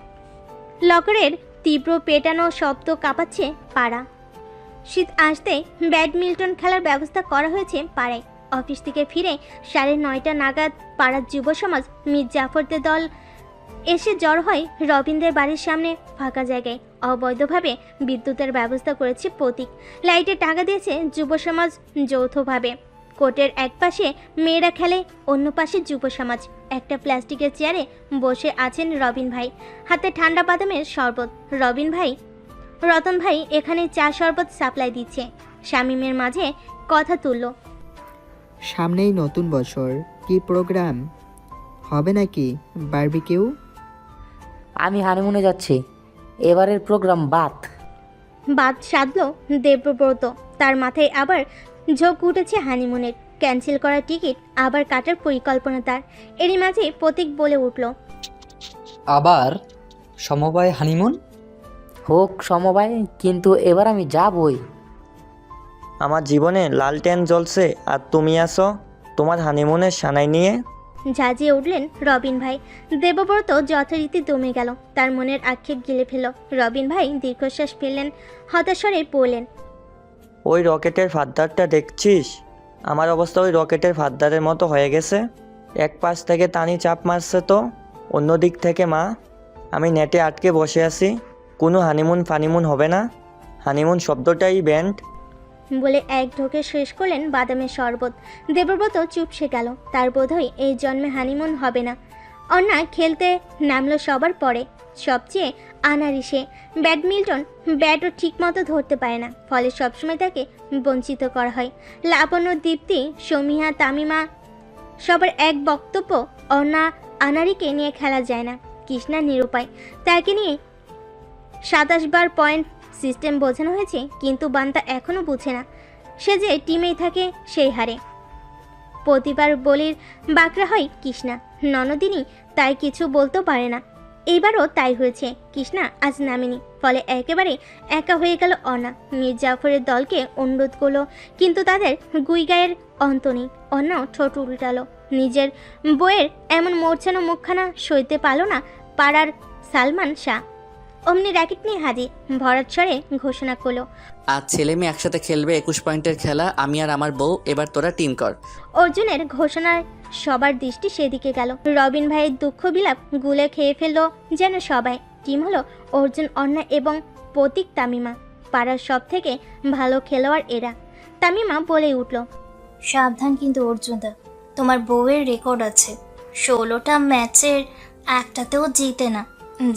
লকরের তীব্র পেটানো শব্দ কাঁপাচ্ছে পাড়া। শীত আসতে ব্যাডমিন্টন খেলার ব্যবস্থা করা হয়েছে পাড়ায়। অফিস থেকে ফিরে 9:30 নাগাদ পাড়ার যুব সমাজ মীর জাফরদের দল এসে জড় হয় রবীন্দ্রের বাড়ির সামনে ফাঁকা জায়গায়। অবৈধভাবে বিদ্যুতের ব্যবস্থা করেছে প্রতীক। লাইটে টাকা দিয়েছে যুব সমাজ যৌথভাবে। কোর্টের এক পাশে মেয়েরা খেলে, অন্য পাশে যুব সমাজ। একটা প্লাস্টিকের চেয়ারে বসে আছেন রবিন ভাই, হাতে ঠান্ডা বাদামের শরবত। রতন ভাই এখানে চা শরবত সাপ্লাই দিচ্ছে। শামীমের মাঝে কথা তুলল। সামনেই নতুন বছর, কি প্রোগ্রাম হবে নাকি? বারবিকিউ? আমি হানিমুনে যাচ্ছি, এবারের প্রোগ্রাম বাদ। বাদ সাধল দেবব্রত। তার মাথায় আবার ঝোঁক উঠেছে হানিমুনের। ক্যান্সেল করা টিকিট আবার কাটার পরিকল্পনা তার। এরই মাঝে প্রতীক বলে উঠল, আবার সমবায় হানিমুন? হোক সমবায়, কিন্তু এবার আমি যাবই। আমার জীবনে লালটেন জ্বলছে আর তুমি আসো তোমার হানিমুনের সানাই নিয়ে। ঝাঁঝিয়ে উঠলেন রবিন ভাই। দেবব্রত যথারীতি দমে গেল, তার মনের আক্ষেপ গিলে ফেল। রবিন ভাই দীর্ঘশ্বাস ফেললেন, হতাশরে পড়লেন, ওই রকেটের ফাদ্দারটা দেখছিস? আমার অবস্থা ওই রকেটের ফাদ্দারের মতো হয়ে গেছে। এক পাশ থেকে টানি চাপ মারছে তো অন্য দিক থেকে মা। আমি নেটে আটকে বসে আছি। কোনো হানিমুন ফানিমুন হবে না। হানিমুন শব্দটাই ব্যান্ড। বলে এক ঢোকে শেষ করলেন বাদামের শরবত। দেবব্রত চুপসে গেল। তার বোধহয় এই জন্মে হানিমুন হবে না। অন্যা খেলতে নামলো সবার পরে। সবচেয়ে আনাড়ি সে। ব্যাটও ঠিকমতো ধরতে পারে না, ফলে সবসময় তাকে বঞ্চিত করা হয়। লাবণ্য, দীপ্তি, সমীহা, তামিমা সবার এক বক্তব্য, অন্যা আনাড়িকে নিয়ে খেলা যায় না। কৃষ্ণা নিরুপায়। তাকে নিয়ে 27 বার পয়েন্ট সিস্টেম বোঝানো হয়েছে, কিন্তু বান্তা এখনও বুঝে না। সে যে টিমেই থাকে সেই হারে। প্রতিবার বলির বাকরা হয় কৃষ্ণা। ননদিনী তাই কিছু বলতেও পারে না। এইবারও তাই হয়েছে। কৃষ্ণা আজ নামেনি, ফলে একেবারে একা হয়ে গেল অন্যা। মীর জাফরের দলকে অনুরোধ করলো, কিন্তু তাদের গুইগায়ের অন্ত নেই। অন্য ঠোঁট উল্টালো। নিজের বইয়ের এমন মোর্ছানো মুখখানা সইতে পারল না পাড়ার সালমান শাহ। অমনি র্যাকেট নিয়ে হাজির, ভরাট স্বরে ঘোষণা করলো, আজ ছেলে মেয়ে একসাথে খেলবে 21 পয়েন্টের খেলা। আমি আর আমার বউ, এবার তোরা টিম কর। অর্জুনের ঘোষণায় সবার দৃষ্টি সেদিকে গেল। রবিন ভাইয়ের দুঃখ বিলাপ গুলে খেয়ে ফেললো যেন সবাই। টিম হলো অর্জুন, অন্যা এবং প্রতীক, তামিমা। পাড়ার সব থেকে ভালো খেলোয়াড় এরা। তামিমা বলে উঠল, সাবধান কিন্তু অর্জুনদা, তোমার বউয়ের রেকর্ড আছে 16টা ম্যাচের একটাতেও জিতে না।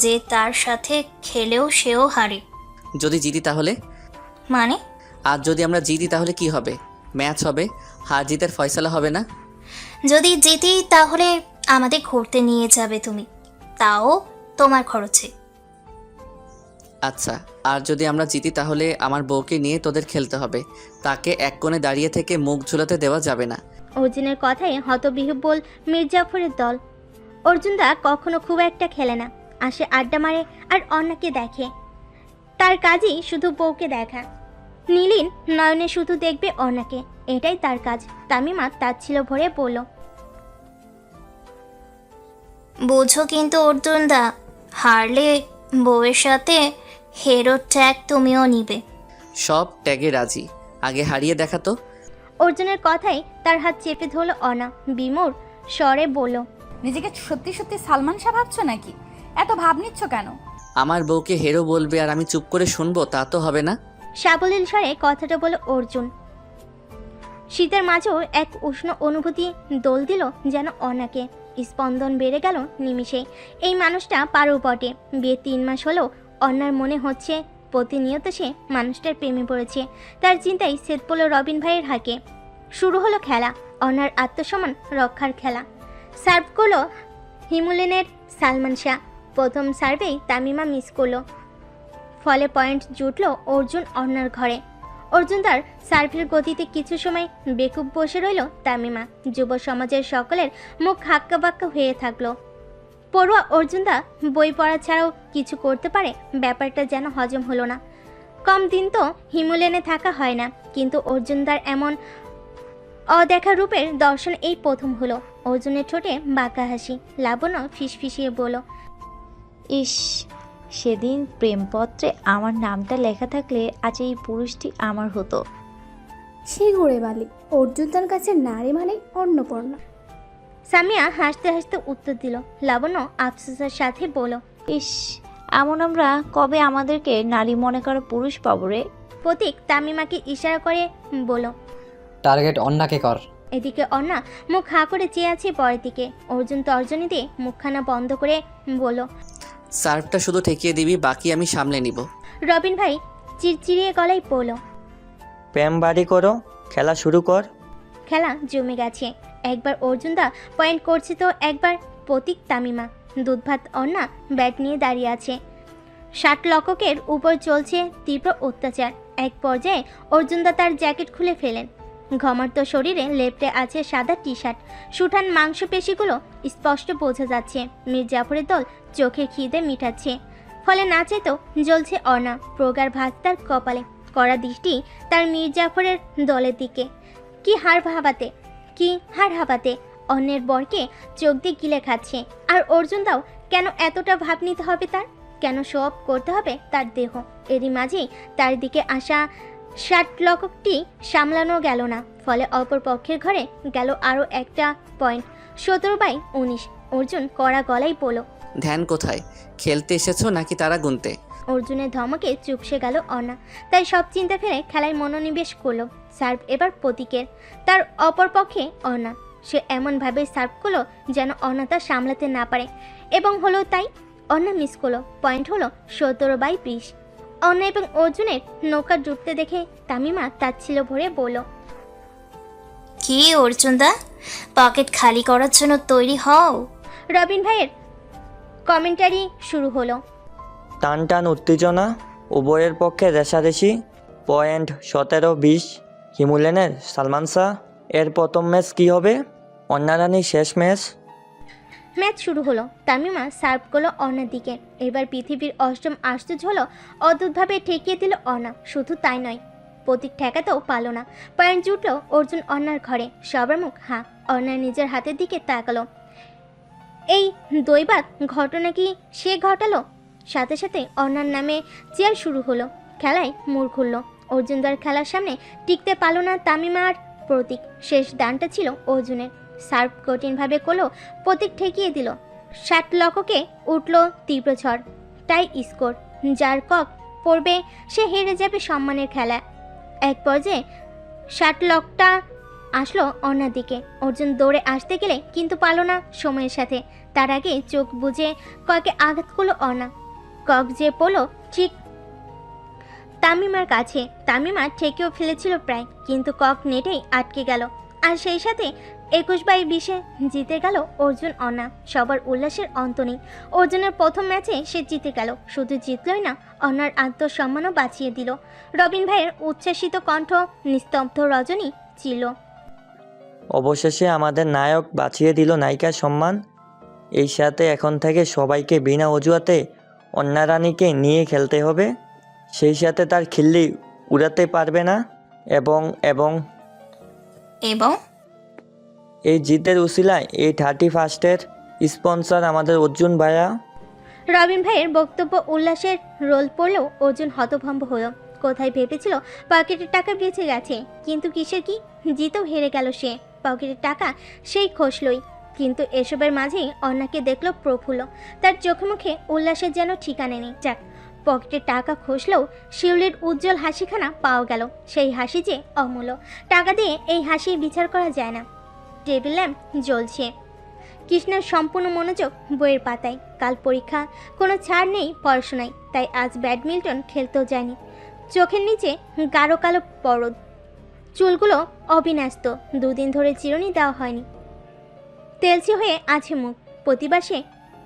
যে তার সাথে খেলেও সেও হারে। যদি জিতি তাহলে? মানে? আজ যদি আমরা জিতি তাহলে কি হবে? ম্যাচ হবে, হার জিতের ফয়সালা হবে না? যদি জিতি তাহলে আমাদের ঘুরতে নিয়ে যাবে তুমি, তাও তোমার খরচে। আচ্ছা, আর যদি আমরা জিতি তাহলে আমার বউকে নিয়ে তোদের খেলতে হবে। তাকে এক কোণে দাঁড়িয়ে থেকে মুখ ঝুলাতে দেওয়া যাবে না। অর্জুনের কথায় হতবিহ্বল মীর জাফরের দল। অর্জুনদা কখনো খুব একটা খেলে না, আসে আড্ডা মারে আর অন্যকে দেখে। তার কাজই শুধু বউকে দেখা। নীলিন নয়নে শুধু দেখবে অন্যকে, এটাই তার কাজ। তামিমা তাচ্ছিল্য ভরে বলল, বোঝো কিন্তু অর্জুনদা, হারলে বউয়ের সাথে হেরো ট্যাগ তুমিও নিবে। সব ট্যাগে রাজি, আগে হারিয়ে দেখা তো। অর্জুনের কথাই তার হাত চেপে ধরল অনা। বিমূর স্বরে বলল, নিজেকে সত্যি সত্যি সালমান শাহ ভাবছো নাকি? এত ভাব নিচ্ছ কেন? আমার বউকে হেরো বলবে আর আমি চুপ করে শুনবো, তা তো হবে না। সাবলীল স্বরে কথাটা বলল অর্জুন। শীতের মাঝেও এক উষ্ণ অনুভূতি দোল দিল যেন অনাকে। স্পন্দন বেড়ে গেল নিমিষেই। এই মানুষটা পারো বটে। বিয়ে 3 মাস হলো অন্যার মনে হচ্ছে প্রতিনিয়ত সে মানুষটার প্রেমে পড়েছে। তার চিন্তায় সেট পড়ল রবিন ভাইয়ের হাঁকে। শুরু হলো খেলা, অন্যার আত্মসম্মান রক্ষার খেলা। সার্ভ করলো হিমুলেনের সালমান শাহ। প্রথম সার্ভেই তামিমা মিস করলো, ফলে পয়েন্ট জুটল অর্জুন অন্যার ঘরে। অর্জুন তার সার্ভের গতিতে কিছু সময় বেকুব বসে রইল। তামিমা যুব সমাজের সকলের মুখ হাক্কা বাক্কা হয়ে থাকলো। পড়ুয়া অর্জুনদা বই পড়া ছাড়াও কিছু করতে পারে, ব্যাপারটা যেন হজম হলো না। কম দিন তো হিমুলেনে থাকা হয় না, কিন্তু অর্জুনদার এমন অদেখা রূপের দর্শন এই প্রথম হলো। অর্জুনের ঠোঁটে বাঁকা হাসি। লাবণ্য ফিসফিসিয়ে বলল, ইস, সেদিন প্রেমপত্রে আমার নামটা লেখা থাকলে আজ এই পুরুষটি আমার হতো। সে ঘুরে বালি, অর্জুন তার কাছে নারী মানে অন্নপূর্ণা। সামিয়া হাসতে হাসতে উত্তর দিল। লাবণ্য আফসোসের সাথে বলল, ইস, এমন আমরা কবে আমাদেরকে নারী মনে করা পুরুষ পাবো রে। প্রতীক তামিমাকে ইশারা করে বলল, টার্গেট অন্যাকে কর। এদিকে অন্না মুখ হাঁ করে চেয়ে আছে পরের দিকে। অর্জুন তর্জনী দিয়ে মুখখানা বন্ধ করে বলল, সার্ভটা শুধু ঠেকিয়ে দিবি, বাকি আমি সামলে নিব। রবিন ভাই চিরচিরিয়ে গলায় বলল, প্রেম বাড়ি করো, খেলা শুরু কর। খেলা জমে গেছে। একবার অর্জুনদা পয়েন্ট করছে তো একবার প্রতীক তামিমা। দুধভাত অন্না ব্যাট নিয়ে দাঁড়িয়ে আছে। 60 লককের উপর চলছে তীব্র অত্যাচার। এক পর্যায়ে অর্জুনদা তার জ্যাকেট খুলে ফেলেন। ঘমার্ত শরীরে লেপ্টে আছে সাদা টি শার্ট। সুঠান মাংসপেশিগুলো স্পষ্ট বোঝা যাচ্ছে। মীর জাফরের দল চোখের খিদে মিটাচ্ছে, ফলে নাচে তো জ্বলছে অর্ণা। প্রগার ভাত তার কপালে, কড়া দৃষ্টি তার মীর জাফরের দলের দিকে। কি হাড় হাবাতে অন্যের বরকে চোখ দিয়ে গিলে খাচ্ছে। আর অর্জুনদাও কেন এতটা ভাব নিতে হবে তার? কেন শো অফ করতে হবে তার দেহ? এরই মাঝেই তার দিকে আসা 60 লকটি সামলানো গেল না, ফলে অপর পক্ষের ঘরে গেল আরও একটা পয়েন্ট। 17/19। অর্জুন কড়া গলায় বলল, ধ্যান কোথায়? খেলতে এসেছো নাকি তারা গুনতে? অর্জুনের ধমকে চুপসে গেল অর্ণা। তাই সব চিন্তা ফেলে খেলায় মনোনিবেশ করলো। সার্ভ এবার প্রতীকের, তার অপর পক্ষে অর্ণা। সে এমনভাবে সার্ভ করলো যেন অর্ণা তা সামলাতে না পারে, এবং হলো তাই। অর্ণা মিস করলো। পয়েন্ট হলো 17/20। অর্ণা এবং অর্জুনের নৌকা ডুবতে দেখে তামিমা তাচ্ছিল্য ভরে বলল, কি অর্জুনদা, পকেট খালি করার জন্য তৈরি হও। রবিন ভাইয়ের কমেন্টারি শুরু হলো। টান টান উত্তেজনা, উভয়ের পক্ষে রেশারেশি। পয়েন্ট 17-20 হিমুলেনের সালমান শাহ। এর প্রথম ম্যাচ কী হবে? অন্না রানীর শেষ ম্যাচ। ম্যাচ শুরু হলো। তামিমা সার্ভ করলো অর্ণার দিকে। এবার পৃথিবীর অষ্টম আশ্চর্য হলো, অদ্ভুতভাবে ঠেকিয়ে দিল অর্ণা। শুধু তাই নয়, প্রতীক ঠেকাতেও পারল না। পয়েন্ট জুটল অর্জুন অর্ণার ঘরে। সবার মুখ হাঁ। অর্ণার নিজের হাতের দিকে তাকালো। এই দৈবাত ঘটনা কি সে ঘটালো? সাথে সাথে অর্ণার নামে চেয়ার শুরু হলো। খেলায় মোড় খুলল। অর্জুনদার খেলার সামনে টিকতে পারল না তামিমা আর প্রতীক। শেষ দানটা ছিল অর্জুনের। সার্ভ কঠিনভাবে করলো, প্রতীক ঠেকিয়ে দিল। 60 লককে উঠল তীব্র ঝড়। টাই স্কোর। যার কক পড়বে সে হেরে যাবে সম্মানের খেলা। এক পর্যায়ে 60 লকটা আসলো অন্যার দিকে। অর্জুন দৌড়ে আসতে গেলে কিন্তু পারল না সময়ের সাথে। তার আগে চোখ বুজে ককে আঘাত করলো অর্ণা। কক যে পড়ল ঠিক তামিমার কাছে। তামিমা ঠেকেও ফেলেছিল প্রায়, কিন্তু কক নেটেই আটকে গেল। আর সেই সাথে 21/20 জিতে গেল অর্জুন অর্ণা। সবার উল্লাসের অন্ত নেই। অর্জুনের প্রথম ম্যাচে সে জিতে গেল। শুধু জিতলই না, অর্ণার আত্মসম্মানও বাঁচিয়ে দিল। রবিন ভাইয়ের উচ্ছ্বাসিত কণ্ঠ নিস্তব্ধ রজনী ছিল। অবশেষে আমাদের নায়ক বাঁচিয়ে দিল নায়িকার সম্মান। এই সাথে এখন থেকে সবাইকে বিনা অজুহাতে অন্না রানীকে নিয়ে খেলতে হবে। সেই সাথে তার খিল্লি উড়াতে পারবে না। এবং এবং এবং এই জিতের উসিলায় এই 31st স্পন্সর আমাদের অর্জুন ভাইয়া। রবিন ভাইয়ের বক্তব্য উল্লাসের রোল পড়লেও অর্জুন হতভম্ব হলো। কোথায় ভেবেছিল পকেটের টাকা বেঁচে গেছে, কিন্তু কিসের কি? জিতেও হেরে গেল সে। পকেটের টাকা সেই খসলই, কিন্তু এসবের মাঝেই অন্নাকে দেখলো প্রফুল্ল। তার চোখে মুখে উল্লাসের যেন ঠিকানা নেই। যাক, পকেটের টাকা খসলেও শিউলির উজ্জ্বল হাসিখানা পাওয়া গেল। সেই হাসি যে অমূল্য। টাকা দিয়ে এই হাসি বিচার করা যায় না। টেবিল ল্যাম্প জ্বলছে। কৃষ্ণার সম্পূর্ণ মনোযোগ বইয়ের পাতায়। কাল পরীক্ষা, কোনো ছাড় নেই পড়াশোনায়, তাই আজ ব্যাডমিন্টন খেলতেও যায়নি। চোখের নিচে গাঢ় কালো পরদ, চুলগুলো অবিন্যস্ত, দুদিন ধরে চিরুনি দেওয়া হয়নি। তেলচি হয়ে আছে মুখ, প্রতিবার সে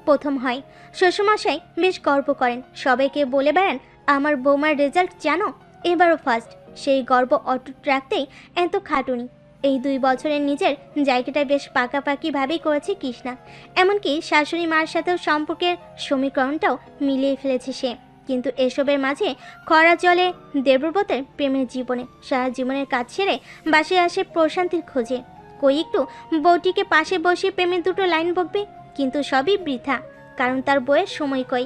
প্রথম হয়। শ্বশুরমশাই বেশ গর্ব করেন, সবাইকে বলে বেড়ান আমার বৌমার রেজাল্ট জানো, এবারও ফার্স্ট। সেই গর্ব অটুট রাখতেই এত খাটুনি। এই 2 বছরের নিজের জায়গাটা বেশ পাকাপাকিভাবেই করেছে কৃষ্ণা। এমনকি শাশুড়ি মার সাথেও সম্পর্কের সমীকরণটাও মিলিয়ে ফেলেছে সে। কিন্তু এসবের মাঝে খরা জলে দেবব্রতের প্রেমের জীবনে সারা জীবনের কাজ ছেড়ে বাসায় আসে প্রশান্তির খোঁজে। কই একটু বউটিকে পাশে বসে প্রেমের 2টো লাইন বকবে, কিন্তু সবই বৃথা, কারণ তার বইয়ের সময় কই।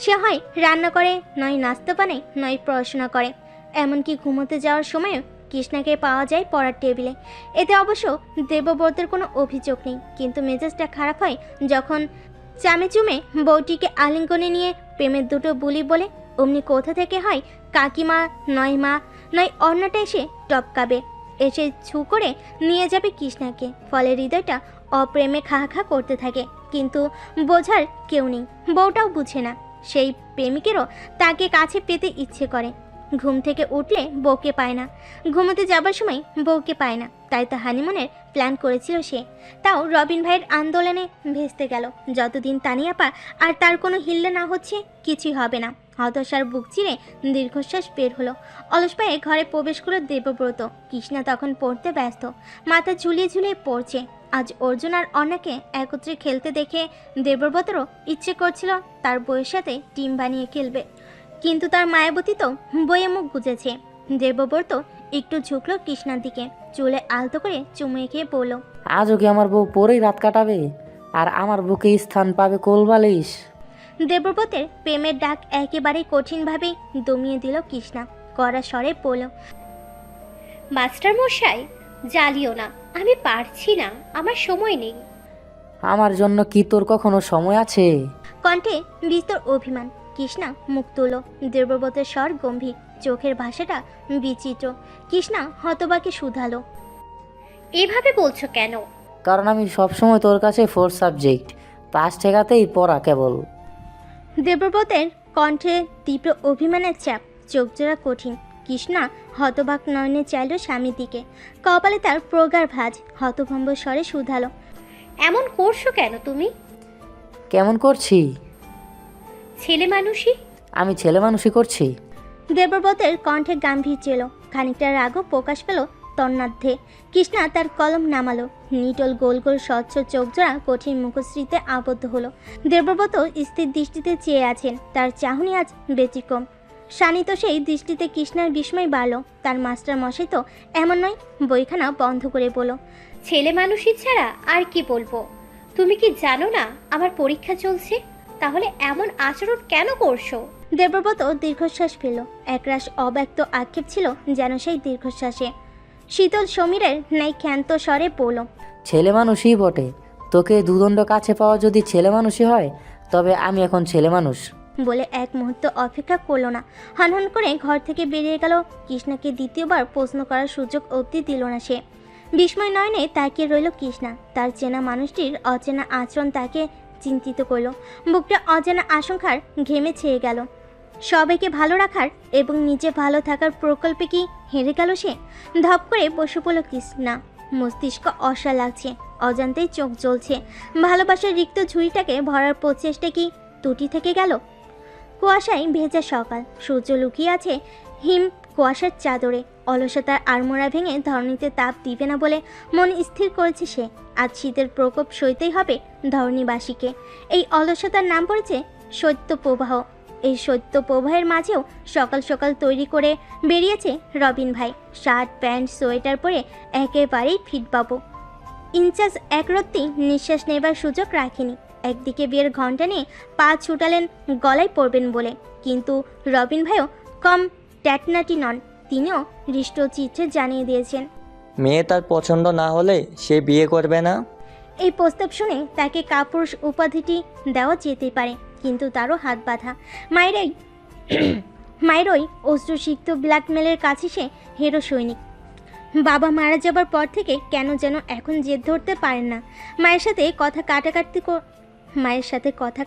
সে হয় রান্না করে, নয় নাস্তা বানায়, নয় পড়াশোনা করে। এমনকি ঘুমোতে যাওয়ার সময়ও কৃষ্ণাকে পাওয়া যায় পড়ার টেবিলে। এতে অবশ্য দেবব্রতের কোনো অভিযোগ নেই, কিন্তু মেজাজটা খারাপ হয় যখন চামে চুমে বউটিকে আলিঙ্গনে নিয়ে প্রেমের 2টো বুলি বলে। অমনি কোথা থেকে হয় কাকিমা, নয় মা, নয় অন্যটা এসে টপকাবে, এসে ছু করে নিয়ে যাবে কৃষ্ণাকে। ফলে হৃদয়টা অপ্রেমে খা খা করতে থাকে, কিন্তু বোঝার কেউ নেই। বউটাও বুঝে না, সেই প্রেমিকেরও তাকে কাছে পেতে ইচ্ছে করে। ঘুম থেকে উঠলে বউকে পায় না, ঘুমোতে যাবার সময় বউকে পায় না, তাই তো হানিমুনের প্ল্যান করেছিল সে। তাও রবিন ভাইয়ের আন্দোলনে ভেস্তে গেল। যতদিন তানিয়াপা আর তার কোনো হিল্লে না হচ্ছে কিছুই হবে না। হতাশার বুক চিরে দীর্ঘশ্বাস বের হলো। অলস পায়ে ঘরে প্রবেশ করল দেবব্রত। কৃষ্ণা তখন পড়তে ব্যস্ত, মাথা ঝুলিয়ে ঝুলিয়ে পড়ছে। আজ অর্জুন আর অন্যাকে একত্রে খেলতে দেখে দেবব্রতেরও ইচ্ছে করছিল তার বউয়ের সাথে টিম বানিয়ে খেলবে, কিন্তু তার মায়াবতী তো বইয়ে মুখ গুজেছে। দেবব্রত একটু ঝুঁকলো কৃষ্ণার দিকে, চুলে আলতো করে চুমু খেয়ে বলল, আজও কি আমার বউ পরেই রাত কাটাবে, আর আমার বুকে স্থান পাবে কোলবালিশ? দেবব্রতের প্রেমের ডাক একেবারেই কঠিনভাবে দমিয়ে দিল কৃষ্ণা। কড়া স্বরে বলল, মাস্টার মশাই জ্বালিও না, আমি পারছি না, আমার সময় নেই। আমার জন্য কি তোর কখনো সময় আছে? কণ্ঠে বিস্তর অভিমান। কৃষ্ণা মুখ তুলো। দেবব্রতের স্বর গম্ভীর, চোখের ভাষাটা বিচিত্র। কৃষ্ণা হতবাকে শুধালো, এভাবে বলছো কেন? কারণ আমি সবসময় তোর কাছে 4 সাবজেক্ট, 5 ঠেকাতেই পড়া কেবল। দেবব্রতের কণ্ঠে তীব্র অভিমানের চাপ, চোখজোড়া কঠিন। কৃষ্ণা হতবাক নয়নে চাইল স্বামীর দিকে, কপালে তার প্রগাঢ় ভাঁজ। হতভম্ব স্বরে শুধালো, এমন করছো কেন তুমি? কেমন করছি? ছেলে মানুষই। আমি ছেলে মানুষই করছি। দেবব্রতের কণ্ঠে গাম্ভীর্য এলো, খানিকটা রাগও প্রকাশ পেল তন্নাধ্যে। কৃষ্ণা তার কলম নামালো। নিটল গোল গোল স্বচ্ছ চোখজোড়া কঠিন মুখশ্রীতে আবদ্ধ হলো। দেবব্রত স্থির দৃষ্টিতে চেয়ে আছেন, তার চাহনি আজ ব্যতিক্রম। শানিত সেই দৃষ্টিতে কৃষ্ণার বিস্ময় বাড়ল। তার মাস্টার মশাই তো এমন নয়। বইখানা বন্ধ করে বলল, ছেলে মানুষই ছাড়া আর কি বলবো? তুমি কি জানো না আমার পরীক্ষা চলছে? তাহলে এমন আচরণ কেন করছো? দেবব্রত দীর্ঘশ্বাস ফেলল। একরাশ অব্যক্ত আক্ষেপ ছিল যেন সেই দীর্ঘশ্বাসে। শীতল সমীরের ন্যায় ক্ষান্ত স্বরে বলল, ছেলে মানুষই বটে। তোকে দুদণ্ড কাছে পাওয়া যদি ছেলে মানুষই হয়, তবে আমি এখন ছেলে মানুষ। বলে এক মুহূর্ত অপেক্ষা করলো না, হনহন করে ঘর থেকে বেরিয়ে গেল। কৃষ্ণাকে দ্বিতীয়বার প্রশ্ন করার সুযোগ অবধি দিল না সে। বিস্ময় নয়নে তাকিয়ে রইল কৃষ্ণা। তার চেনা মানুষটির অচেনা আচরণ তাকে চিন্তিত করল। বুকটা অজানা আশঙ্কার ঘেমে ছেয়ে গেল। সবাইকে ভালো রাখার এবং নিজে ভালো থাকার প্রকল্পে কি হেরে গেল সে? ধপ করে বসে পড়ল কৃষ্ণা। মস্তিষ্ক অসাড় লাগছে, অজান্তেই চোখ জ্বলছে। ভালোবাসার রিক্ত ঝুড়িটাকে ভরার প্রচেষ্টা কি ত্রুটি থেকে গেল? কুয়াশায় ভেজা সকাল, সূর্য লুকিয়ে আছে হিম কুয়াশার চাদরে। অলসতার আড়মোড়া ভেঙে ধরণীতে তাপ দিবে না বলে মন স্থির করেছে সে। আজ শীতের প্রকোপ সইতেই হবে ধরণীবাসীকে। এই অলসতার নাম পড়েছে শৈত্য প্রবাহ। এই শৈত্য প্রবাহের মাঝেও সকাল সকাল তৈরি করে বেরিয়েছে রবিন ভাই। শার্ট প্যান্ট সোয়েটার পরে একেবারেই ফিটবাবু। ইনচার্জ একরত্তি নিঃশ্বাস নেবার সুযোগ রাখেনি। একদিকে বিয়ের ঘণ্টা নিয়ে পা ছুটালেন গলায় পড়বেন বলে, কিন্তু রবিন ভাইও কম ট্যাটনাটি নন। তিনিও হৃষ্টচিত্তে জানিয়ে দিয়েছেন, মেয়ে তার পছন্দ না হলে সে বিয়ে করবে না। এই প্রস্তাব শুনে তাকে কাপুরুষ উপাধিটি দেওয়া যেতেই পারে, কিন্তু তারও হাত বাঁধা। মায়েরই অশ্রুসিক্ত ব্ল্যাকমেলের কাছে সে হেরো সৈনিক। বাবা মারা যাবার পর থেকে কেন যেন এখন জেদ ধরতে পারেন না। মায়ের সাথে কথা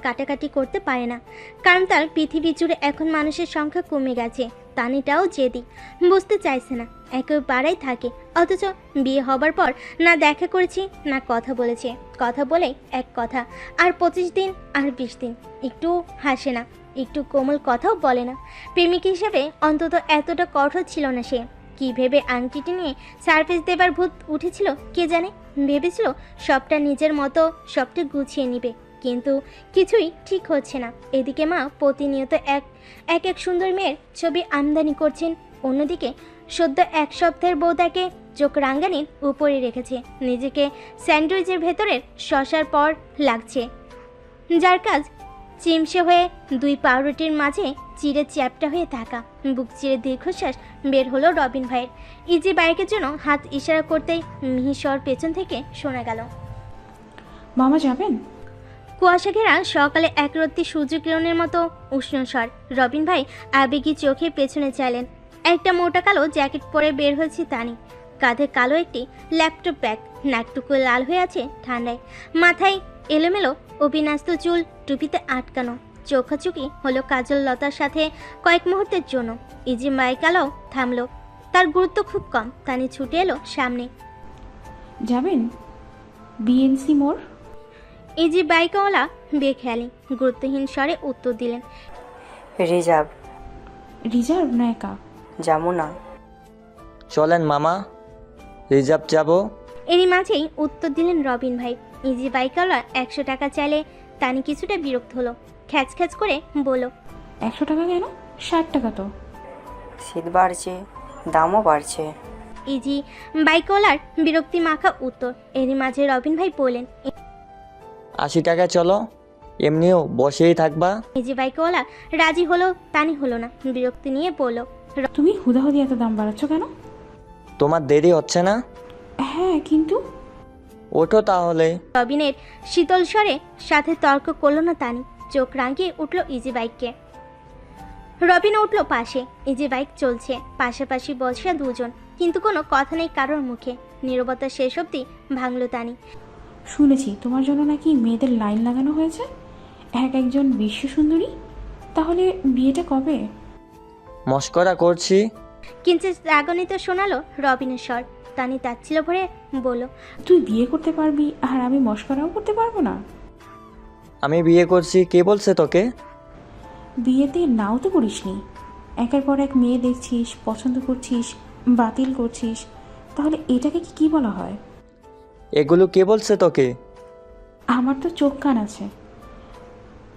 কাটাকাটি করতে পারে না, কারণ তার পৃথিবী জুড়ে এখন মানুষের সংখ্যা কমে গেছে। তানিটাও জেদি, বুঝতে চাইছে না, একেবারেই থাকে। অথচ বিয়ে হবার পর না দেখা করেছি না কথা বলেছে। কথা বলে এক কথা, আর 25 দিন আর 20 দিন একটু হাসে না, একটু কোমল কথাও বলে না। প্রেমিক হিসেবে অন্তত এতটা কঠোর ছিল না সে। কি ভেবে আংটিটি নিয়ে সারপ্রাইজ দেবার ভূত উঠেছিল কে জানে। ভেবেছিল সবটা নিজের মতো সবটা গুছিয়ে নিবে, কিন্তু কিছুই ঠিক হচ্ছে না। এদিকে মা প্রতিনিয়ত এক সুন্দর মেয়ের ছবি আমদানি করছেন, অন্যদিকে সদ্য 1 সপ্তাহের বউদাকে চোখ রাঙ্গানির উপরে রেখেছে। নিজেকে স্যান্ডউইচের ভেতরের শশার পর লাগছে, যার কাজ চিমসে হয়ে 2 পাউরুটির মাঝে চিড়ে চ্যাপটা হয়ে থাকা। বুক চিরে দীর্ঘশ্বাস বের হলো রবিন ভাইয়ের। ইজি বাইকের জন্য হাত ইশারা করতেই মিহিস্বর পেছন থেকে শোনা গেল, মামা যাবেন? কুয়াশা ঘেরা সকালে একরত্তি সূর্যকিরণের মতো উষ্ণ স্বর। রবিন ভাই আবেগী চোখে পেছনে চাইলেন। একটা মোটা কালো জ্যাকেট পরে বের হয়েছে তানি, কাঁধে কালো একটি ল্যাপটপ ব্যাগ, নাকটুকু লাল হয়ে আছে ঠান্ডায়। মাথায় এলোমেলো অবিন্যস্ত চুল টুপিতে আটকানো, চোখাচুকি হলো কাজল লতার সাথে কয়েক মুহূর্তের জন্য। ইজি বাইকালাও থামলো, তার গুরুত্ব খুব কম। তানি ছুটে এলো সামনে। যাবেন বিএনসি মোড়? ইজি বাইকওয়ালা বেখেয়ালি গুরুত্বহীন স্বরে উত্তর দিলেন, রিজার্ভ। রিজার্ভ না একা? যাবো না। চলেন মামা, রিজার্ভ যাব। এরই মাঝেই উত্তর দিলেন রবিন ভাই। ইজি বাইকওয়ালা 100 টাকা চাইলে তানি কিছুটা বিরক্ত হলো, খ্যাচ খ্যাচ করে বলল, 100 টাকা কেন? 60 টাকা তো। শীত বাড়ছে, দামও বাড়ছে। ইজি বাইকওয়ালার বিরক্তি মাখা উত্তর। এরই মাঝে রবিন ভাই বললেন, 80 টাকা চলো, এমনিও বসেই থাকবা। ইজি বাইকওয়ালা রাজি হলো, তানি হলো না, বিরক্তি নিয়ে বলল, তুমি হুদাহুদি এত দাম বাড়াচ্ছ কেন? তোমার দেরি হচ্ছে না? হ্যাঁ, কিন্তু ওঠো তাহলে। রবিনের শীতল স্বরে সাথে তর্ক করলো না তানি, চোখ রাঙিয়ে উঠল ইজি বাইককে। রবিন উঠল পাশে, ইজি বাইক চলছে, পাশাপাশি বসে দুজন, কিন্তু কোনো কথা নেই কারোর মুখে। নীরবতা শেষ অবধি ভাঙল তানি। শুনেছি তোমার জন্য নাকি মেয়েদের লাইন লাগানো হয়েছে, একজন বিশ্ব সুন্দরী। তাহলে বিয়েটা কবে? মস্করা করছি। কিঞ্চিত রাগান্বিত শোনালো রবিনের স্বর। তানি তাচ্ছিল ভরে বলল, তুই বিয়ে করতে পারবি আর আমি মস্করাও করতে পারবো না? আমি বিয়ে করছি, কে বলছে তোকে? বিয়েতে নাও তো করিসনি, একের পর এক মেয়ে দেখছিস, পছন্দ করছিস, বাতিল করছিস, তাহলে এটাকে কি বলা হয়? এগুলো কে বলছে তোকে? আমার তো চোখ কান আছে।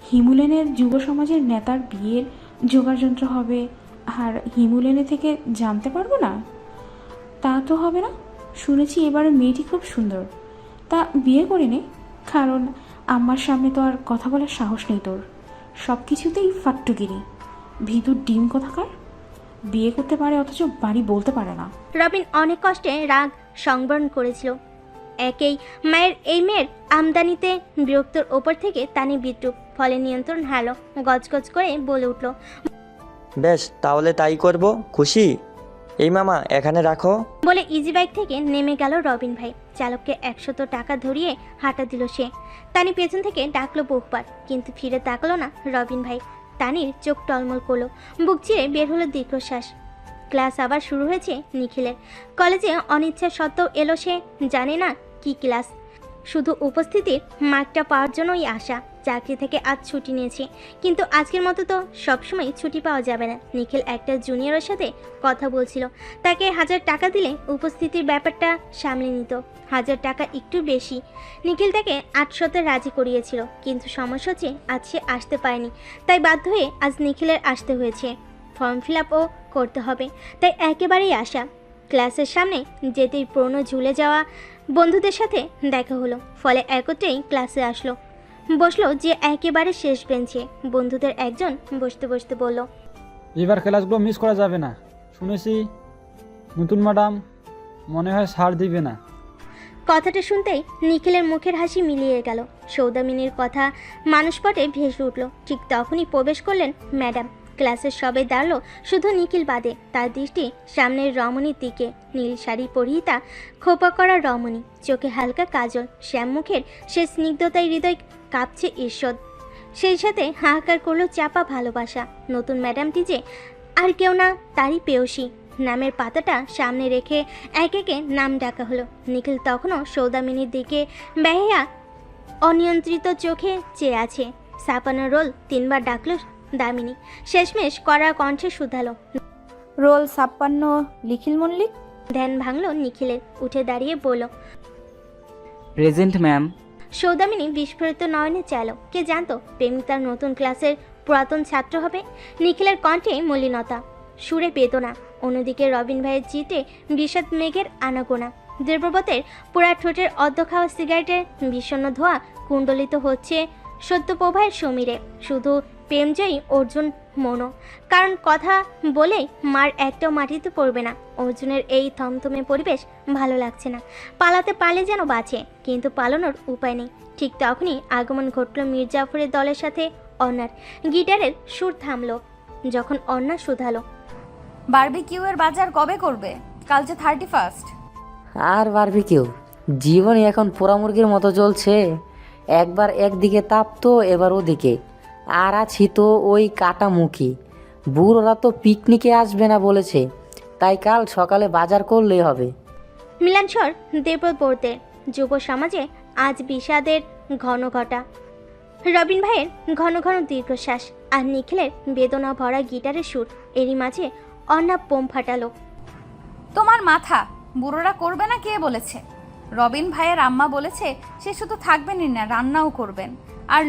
হিমুলেনের যুব সমাজের নেতার বিয়ের যোগাযন্ত্র হবে, আর হিমুলেনে থেকে জানতে পারবো না? তা তো হবে না। শুনেছি এবারের মেয়েটি খুব সুন্দর, তা বিয়ে করে নে, কারণ আমার সামনে তো আর কথা বলার সাহস নেই তোর। সব কিছুতেই ফাট্টুগিরি, ভিতর ডিম কোথাকার। বিয়ে করতে পারে অথচ বাড়ি বলতে পারে না। রবিন অনেক কষ্টে রাগ সংবরণ করেছিল। একেই মায়ের এই মেয়ের আমদানিতে বিরক্তর ওপর থেকে তানি বিদ্রুপ, ফলে নিয়ন্ত্রণ হারল। গজগজ করে বলে উঠল, বেশ, তাহলে তাই করব। খুশি? এই মামা এখানে রাখো। বলে ইজি বাইক থেকে নেমে গেল রবিন ভাই। চালককে 100 টাকা ধরিয়ে হাঁটা দিল সে। তানি পেছন থেকে ডাকলো বহুবার, কিন্তু ফিরে তাকালো না রবিন ভাই। তানির চোখ টলমল করলো, বুক চিরে বের হলো দীর্ঘশ্বাস। ক্লাস আবার শুরু হয়েছে নিখিলের। কলেজে অনিচ্ছা সত্ত্বেও এলো সে, জানে না কি ক্লাস, শুধু উপস্থিতির মার্কটা পাওয়ার জন্যই আসা। চাকরি থেকে আজ ছুটি নিয়েছে, কিন্তু আজকের মতো তো সবসময় ছুটি পাওয়া যাবে না। নিখিল একটা জুনিয়রের সাথে কথা বলছিল, তাকে 1000 টাকা দিলে উপস্থিতির ব্যাপারটা সামলে নিত। 1000 টাকা একটু বেশি। নিখিল তাকে 800-তে রাজি করিয়েছিল, কিন্তু সমস্যা হচ্ছে আজ সে আসতে পারেনি, তাই বাধ্য হয়ে আজ নিখিলের আসতে হয়েছে। ফর্ম ফিল আপও করতে হবে, তাই একেবারেই আসা। ক্লাসের সামনে যেতেই পুরনো ঝুলে যাওয়া বন্ধুদের সাথে দেখা হলো, ফলে একত্রেই ক্লাসে আসলো। বসলো যে একেবারে শেষ বেঞ্চে। বন্ধুদের একজন বসতে বসতে বলল, এবার ক্লাসগুলো মিস করা যাবে না, শুনেছি নতুন ম্যাডাম মনে হয় ছাড় দিবে না। কথাটা শুনতেই নিখিলের মুখের হাসি মিলিয়ে গেল। সৌদামিনীর কথা মানুষপটে ভেসে উঠল। ঠিক তখনই প্রবেশ করলেন ম্যাডাম। ক্লাসের সবাই দাঁড়ালো, শুধু নিখিল বাদে। তার দৃষ্টি সামনের রমণীর দিকে। নীল শাড়ি পরিহিতা, খোপা করা রমণী, চোখে হালকা কাজল, শ্যামমুখের সে স্নিগ্ধতায় হৃদয় কাঁপছে ঈর্ষদ। সেই সাথে হাহাকার করলো চাপা ভালোবাসা। নতুন ম্যাডামটি যে আর কেউ না, তারই পেয়সী। নামের পাতাটা সামনে রেখে এক একে নাম ডাকা হলো। নিখিল তখনও সৌদামিনীর দিকে বেহায়া অনিয়ন্ত্রিত চোখে চেয়ে আছে। ছাপানো রোল 3 বার ডাকলো দামিনী। শেষমেশ কড়া কণ্ঠে শুধালো, রোল 56 নিখিল মল্লিক। ধ্যান ভাঙলো নিখিলের, উঠে দাঁড়িয়ে বলল, প্রেজেন্ট ম্যাম। সৌদামিনী বিস্ফোরিত নয়নে চাইল। কে জানতো প্রেমিক তার নতুন ক্লাসের পুরাতন ছাত্র হবে। নিখিলের কণ্ঠে মলিনতা, সুরে বেদনা। অন্যদিকে রবিন ভাইয়ের চিতে বিষাদ মেঘের আনাগোনা। দেবব্রতের পোড়া ঠোঁটের অর্ধ খাওয়া সিগারেটের বিষণ্ণ ধোঁয়া কুণ্ডলিত হচ্ছে সত্যপ্রভায়ের সমীরে। শুধু প্রেমজয়ী অর্জুন মনো, কারণ কথা বলেই মার একটাও মাটিতে পড়বে না। অর্জুনের এই থমথমে পরিবেশ ভালো লাগছে না। পালাতে পারলে যেন বাঁচে, কিন্তু পালানোর উপায় নেই। ঠিক তখনই আগমন ঘটল মীর জাফরের দলের সাথে অন্যার। গিটারের সুর থামলো যখন অন্যা শুধালো, বারবিকিউয়ের বাজার কবে করবে? কাল যে 31st। আর বারবিকিউ জীবনই এখন পোড়া মুরগির মতো চলছে। একবার একদিকে তাপতো, এবার ওদিকে। আর আছি তো ওই কাটামুখী। বুড়োরা তো পিকনিকে আসবে না বলেছে, তাই কাল সকালে বাজার করলেই হবে। মিলানস্বর দেবব্রতের। যুব সমাজে আজ বিষাদের ঘন ঘটা। রবিন ভাইয়ের ঘন ঘন দীর্ঘশ্বাস আর নিখিলের বেদনা ভরা গিটারের সুর। এরই মাঝে অন্না বোম ফাটালো, তোমার মাথা, বুড়োরা করবে না কে বলেছে? রবিন ভাইয়ের আম্মা বলেছে সে শুধু থাকবেনই না, রান্নাও করবেন। আর